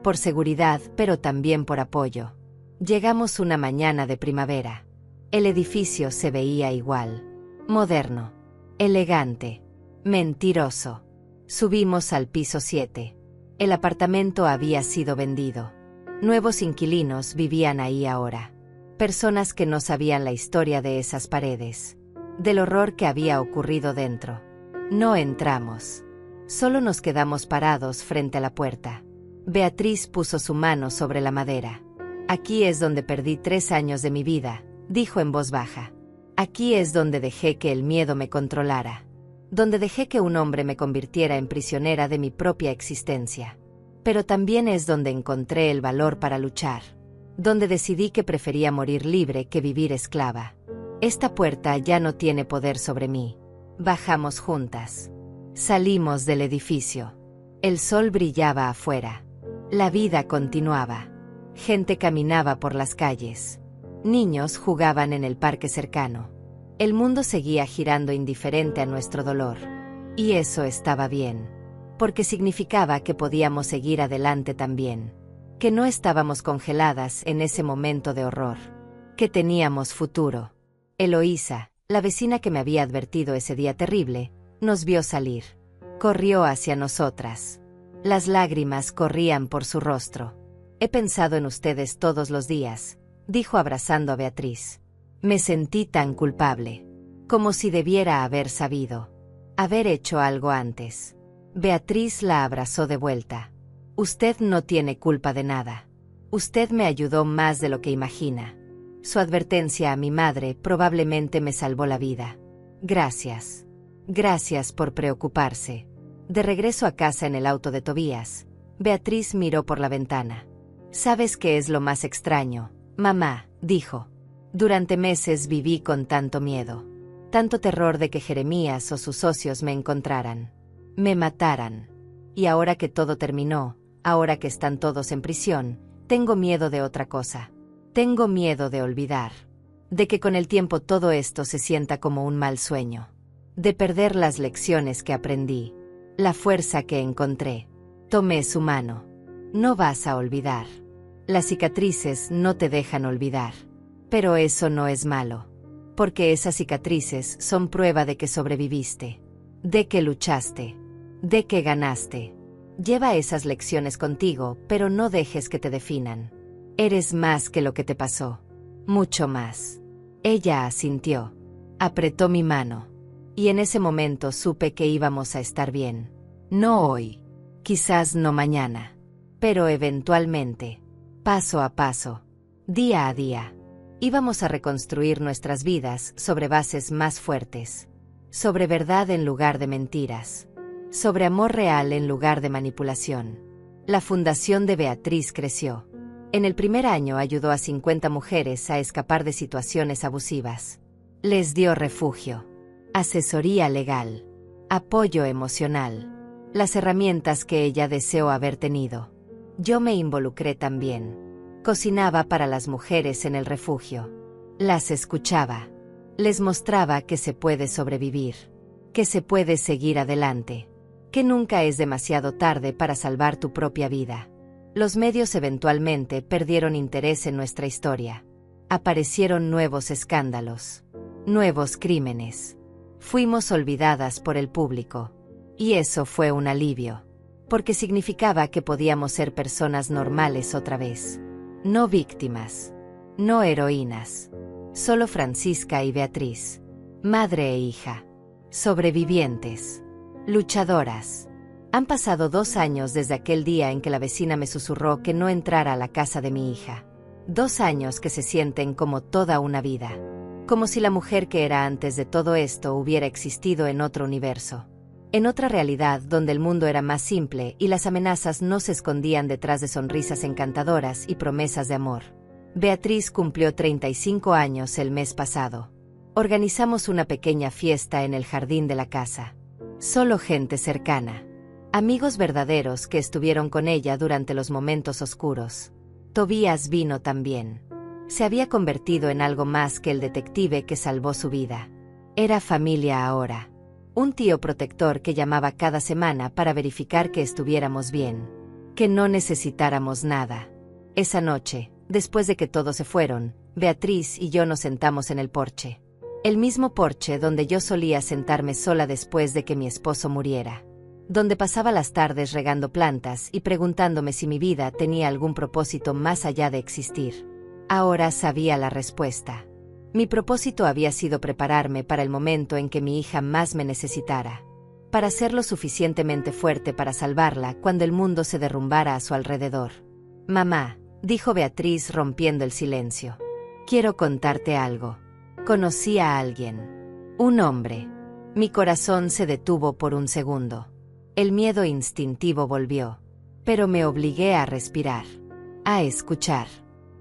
[SPEAKER 1] Por seguridad, pero también por apoyo. Llegamos una mañana de primavera. El edificio se veía igual. Moderno. Elegante. Mentiroso. Subimos al piso 7. El apartamento había sido vendido. Nuevos inquilinos vivían ahí ahora. Personas que no sabían la historia de esas paredes. Del horror que había ocurrido dentro. No entramos. Solo nos quedamos parados frente a la puerta. Beatriz puso su mano sobre la madera. Aquí es donde perdí 3 años de mi vida, dijo en voz baja. Aquí es donde dejé que el miedo me controlara. Donde dejé que un hombre me convirtiera en prisionera de mi propia existencia. Pero también es donde encontré el valor para luchar. Donde decidí que prefería morir libre que vivir esclava. Esta puerta ya no tiene poder sobre mí. Bajamos juntas. Salimos del edificio. El sol brillaba afuera. La vida continuaba. Gente caminaba por las calles. Niños jugaban en el parque cercano. El mundo seguía girando indiferente a nuestro dolor. Y eso estaba bien. Porque significaba que podíamos seguir adelante también. Que no estábamos congeladas en ese momento de horror. Que teníamos futuro. Eloísa, la vecina que me había advertido ese día terrible, nos vio salir. Corrió hacia nosotras. Las lágrimas corrían por su rostro. He pensado en ustedes todos los días, dijo abrazando a Beatriz. Me sentí tan culpable. Como si debiera haber sabido. Haber hecho algo antes. Beatriz la abrazó de vuelta. Usted no tiene culpa de nada. Usted me ayudó más de lo que imagina. Su advertencia a mi madre probablemente me salvó la vida. Gracias. Gracias por preocuparse. De regreso a casa en el auto de Tobías, Beatriz miró por la ventana. ¿Sabes qué es lo más extraño, mamá?, dijo. Durante meses viví con tanto miedo. Tanto terror de que Jeremías o sus socios me encontraran. Me mataran. Y ahora que todo terminó, ahora que están todos en prisión, tengo miedo de otra cosa. Tengo miedo de olvidar. De que con el tiempo todo esto se sienta como un mal sueño. De perder las lecciones que aprendí. La fuerza que encontré. Tomé su mano. No vas a olvidar. Las cicatrices no te dejan olvidar. Pero eso no es malo. Porque esas cicatrices son prueba de que sobreviviste. De que luchaste. De que ganaste. Lleva esas lecciones contigo, pero no dejes que te definan. Eres más que lo que te pasó. Mucho más. Ella asintió. Apretó mi mano. Y en ese momento supe que íbamos a estar bien. No hoy. Quizás no mañana. Pero eventualmente. Paso a paso. Día a día. Íbamos a reconstruir nuestras vidas sobre bases más fuertes. Sobre verdad en lugar de mentiras. Sobre amor real en lugar de manipulación. La fundación de Beatriz creció. En el primer año ayudó a 50 mujeres a escapar de situaciones abusivas. Les dio refugio, asesoría legal, apoyo emocional, las herramientas que ella deseó haber tenido. Yo me involucré también. Cocinaba para las mujeres en el refugio. Las escuchaba. Les mostraba que se puede sobrevivir, que se puede seguir adelante, que nunca es demasiado tarde para salvar tu propia vida. Los medios eventualmente perdieron interés en nuestra historia. Aparecieron nuevos escándalos, nuevos crímenes. Fuimos olvidadas por el público. Y eso fue un alivio, porque significaba que podíamos ser personas normales otra vez. No víctimas, no heroínas. Solo Francisca y Beatriz, madre e hija. Sobrevivientes, luchadoras. Han pasado 2 años desde aquel día en que la vecina me susurró que no entrara a la casa de mi hija. 2 años que se sienten como toda una vida. Como si la mujer que era antes de todo esto hubiera existido en otro universo. En otra realidad donde el mundo era más simple y las amenazas no se escondían detrás de sonrisas encantadoras y promesas de amor. Beatriz cumplió 35 años el mes pasado. Organizamos una pequeña fiesta en el jardín de la casa. Solo gente cercana. Amigos verdaderos que estuvieron con ella durante los momentos oscuros. Tobías vino también. Se había convertido en algo más que el detective que salvó su vida. Era familia ahora. Un tío protector que llamaba cada semana para verificar que estuviéramos bien. Que no necesitáramos nada. Esa noche, después de que todos se fueron, Beatriz y yo nos sentamos en el porche. El mismo porche donde yo solía sentarme sola después de que mi esposo muriera. Donde pasaba las tardes regando plantas y preguntándome si mi vida tenía algún propósito más allá de existir. Ahora sabía la respuesta. Mi propósito había sido prepararme para el momento en que mi hija más me necesitara. Para ser lo suficientemente fuerte para salvarla cuando el mundo se derrumbara a su alrededor. Mamá, dijo Beatriz rompiendo el silencio. Quiero contarte algo. Conocí a alguien. Un hombre. Mi corazón se detuvo por un segundo. El miedo instintivo volvió. Pero me obligué a respirar. A escuchar.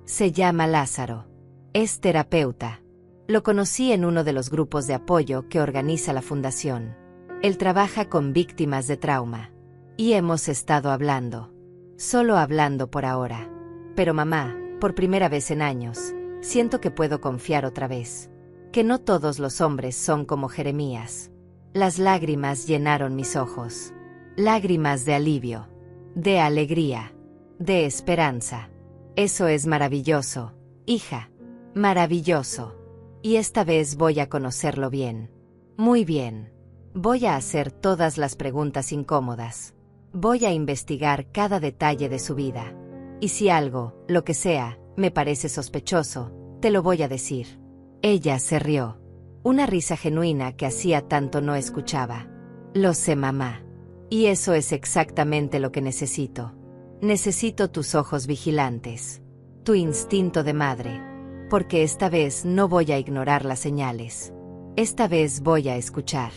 [SPEAKER 1] Se llama Lázaro. Es terapeuta. Lo conocí en uno de los grupos de apoyo que organiza la fundación. Él trabaja con víctimas de trauma. Y hemos estado hablando. Solo hablando por ahora. Pero mamá, por primera vez en años, siento que puedo confiar otra vez. Que no todos los hombres son como Jeremías. Las lágrimas llenaron mis ojos. Lágrimas de alivio, de alegría, de esperanza. Eso es maravilloso, hija. Maravilloso. Y esta vez voy a conocerlo bien. Muy bien. Voy a hacer todas las preguntas incómodas. Voy a investigar cada detalle de su vida. Y si algo, lo que sea, me parece sospechoso, te lo voy a decir. Ella se rió. Una risa genuina que hacía tanto no escuchaba. Lo sé, mamá. Y eso es exactamente lo que necesito. Necesito tus ojos vigilantes. Tu instinto de madre. Porque esta vez no voy a ignorar las señales. Esta vez voy a escuchar.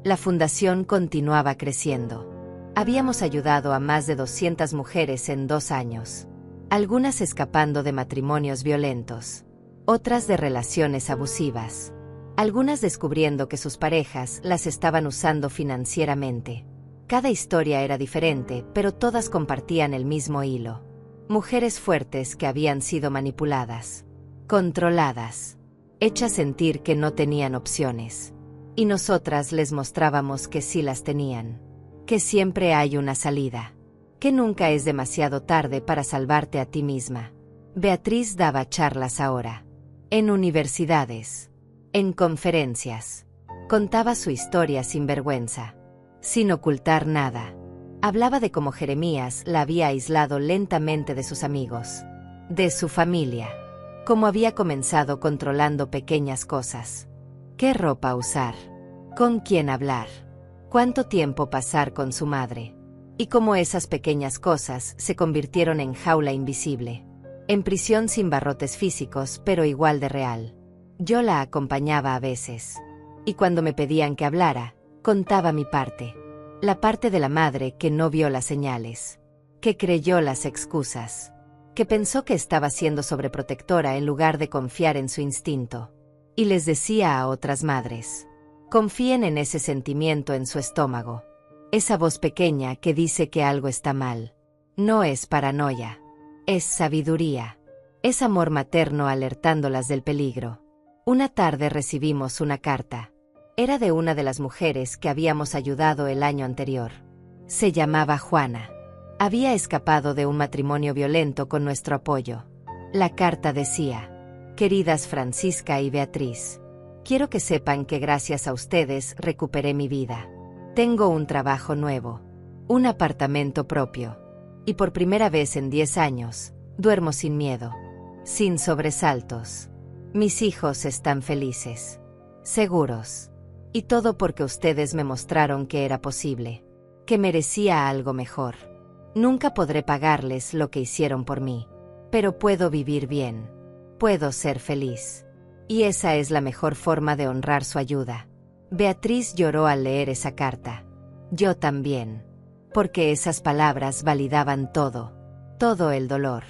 [SPEAKER 1] La fundación continuaba creciendo. Habíamos ayudado a más de 200 mujeres en 2 años. Algunas escapando de matrimonios violentos. Otras de relaciones abusivas. Algunas descubriendo que sus parejas las estaban usando financieramente. Cada historia era diferente, pero todas compartían el mismo hilo. Mujeres fuertes que habían sido manipuladas, controladas, hechas sentir que no tenían opciones. Y nosotras les mostrábamos que sí las tenían. Que siempre hay una salida. Que nunca es demasiado tarde para salvarte a ti misma. Beatriz daba charlas ahora. En universidades. En conferencias. Contaba su historia sin vergüenza. Sin ocultar nada. Hablaba de cómo Jeremías la había aislado lentamente de sus amigos. De su familia. Cómo había comenzado controlando pequeñas cosas. ¿Qué ropa usar? ¿Con quién hablar? ¿Cuánto tiempo pasar con su madre? Y cómo esas pequeñas cosas se convirtieron en jaula invisible. En prisión sin barrotes físicos, pero igual de real. Yo la acompañaba a veces. Y cuando me pedían que hablara, contaba mi parte. La parte de la madre que no vio las señales. Que creyó las excusas. Que pensó que estaba siendo sobreprotectora en lugar de confiar en su instinto. Y les decía a otras madres: confíen en ese sentimiento en su estómago. Esa voz pequeña que dice que algo está mal. No es paranoia. Es sabiduría. Es amor materno alertándolas del peligro. Una tarde recibimos una carta. Era de una de las mujeres que habíamos ayudado el año anterior. Se llamaba Juana. Había escapado de un matrimonio violento con nuestro apoyo. La carta decía: queridas Francisca y Beatriz, quiero que sepan que gracias a ustedes recuperé mi vida. Tengo un trabajo nuevo, un apartamento propio, y por primera vez en 10 años, duermo sin miedo, sin sobresaltos. Mis hijos están felices, seguros, y todo porque ustedes me mostraron que era posible, que merecía algo mejor. Nunca podré pagarles lo que hicieron por mí, pero puedo vivir bien, puedo ser feliz. Y esa es la mejor forma de honrar su ayuda. Beatriz lloró al leer esa carta. Yo también. Porque esas palabras validaban todo. Todo el dolor.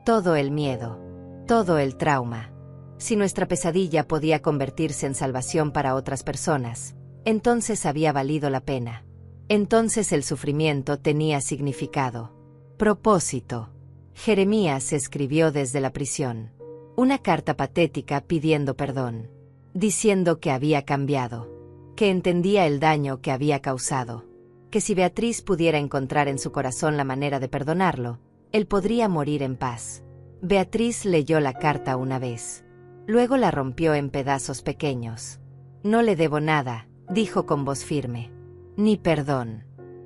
[SPEAKER 1] Todo el miedo. Todo el trauma. Si nuestra pesadilla podía convertirse en salvación para otras personas, entonces había valido la pena. Entonces el sufrimiento tenía significado. Propósito. Jeremías escribió desde la prisión. Una carta patética pidiendo perdón. Diciendo que había cambiado. Que entendía el daño que había causado. Que si Beatriz pudiera encontrar en su corazón la manera de perdonarlo, él podría morir en paz. Beatriz leyó la carta una vez. Luego la rompió en pedazos pequeños. No le debo nada, dijo con voz firme. Ni perdón.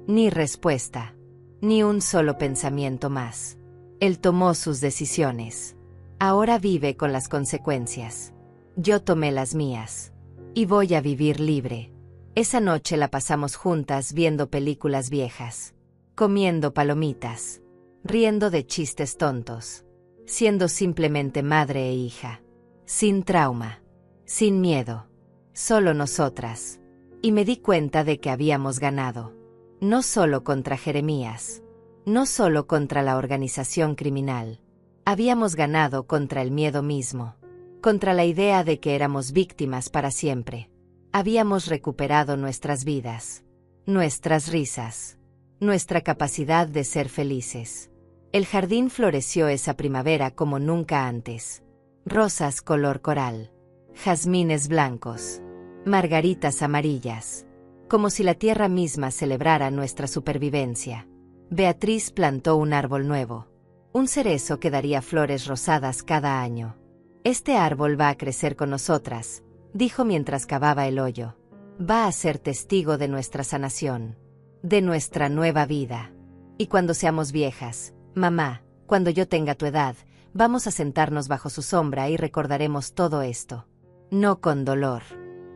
[SPEAKER 1] Ni respuesta. Ni un solo pensamiento más. Él tomó sus decisiones. Ahora vive con las consecuencias. Yo tomé las mías. Y voy a vivir libre. Esa noche la pasamos juntas viendo películas viejas. Comiendo palomitas. Riendo de chistes tontos. Siendo simplemente madre e hija. Sin trauma. Sin miedo. Solo nosotras. Y me di cuenta de que habíamos ganado. No solo contra Jeremías. No solo contra la organización criminal. Habíamos ganado contra el miedo mismo. Contra la idea de que éramos víctimas para siempre. Habíamos recuperado nuestras vidas. Nuestras risas. Nuestra capacidad de ser felices. El jardín floreció esa primavera como nunca antes. Rosas color coral, jazmines blancos, margaritas amarillas, como si la tierra misma celebrara nuestra supervivencia. Beatriz plantó un árbol nuevo, un cerezo que daría flores rosadas cada año. Este árbol va a crecer con nosotras, dijo mientras cavaba el hoyo. Va a ser testigo de nuestra sanación, de nuestra nueva vida. Y cuando seamos viejas, mamá, cuando yo tenga tu edad, vamos a sentarnos bajo su sombra y recordaremos todo esto. No con dolor,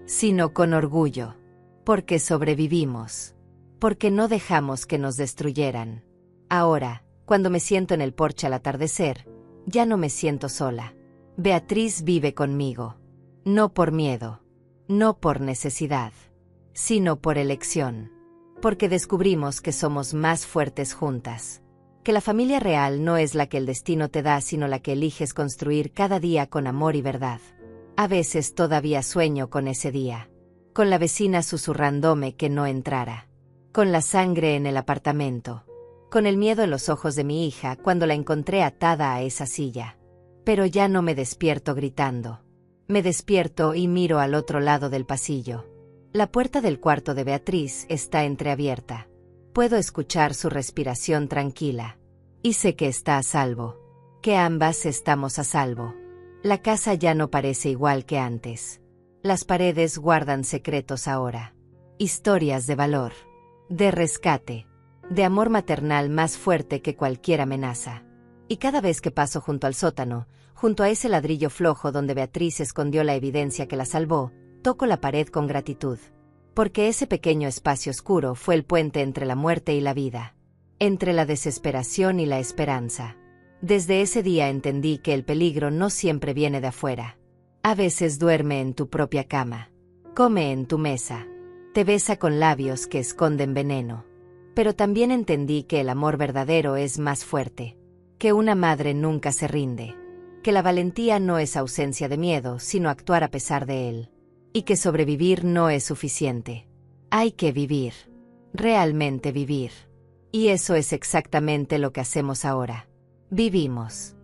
[SPEAKER 1] sino con orgullo. Porque sobrevivimos. Porque no dejamos que nos destruyeran. Ahora, cuando me siento en el porche al atardecer, ya no me siento sola. Beatriz vive conmigo. No por miedo. No por necesidad. Sino por elección. Porque descubrimos que somos más fuertes juntas. Que la familia real no es la que el destino te da, sino la que eliges construir cada día con amor y verdad. A veces todavía sueño con ese día. Con la vecina susurrándome que no entrara. Con la sangre en el apartamento. Con el miedo en los ojos de mi hija cuando la encontré atada a esa silla. Pero ya no me despierto gritando. Me despierto y miro al otro lado del pasillo. La puerta del cuarto de Beatriz está entreabierta. Puedo escuchar su respiración tranquila. Y sé que está a salvo. Que ambas estamos a salvo. La casa ya no parece igual que antes. Las paredes guardan secretos ahora. Historias de valor. De rescate. De amor maternal más fuerte que cualquier amenaza. Y cada vez que paso junto al sótano, junto a ese ladrillo flojo donde Beatriz escondió la evidencia que la salvó, toco la pared con gratitud. Porque ese pequeño espacio oscuro fue el puente entre la muerte y la vida. Entre la desesperación y la esperanza. Desde ese día entendí que el peligro no siempre viene de afuera. A veces duerme en tu propia cama. Come en tu mesa. Te besa con labios que esconden veneno. Pero también entendí que el amor verdadero es más fuerte. Que una madre nunca se rinde. Que la valentía no es ausencia de miedo, sino actuar a pesar de él. Y que sobrevivir no es suficiente. Hay que vivir. Realmente vivir. Y eso es exactamente lo que hacemos ahora. Vivimos.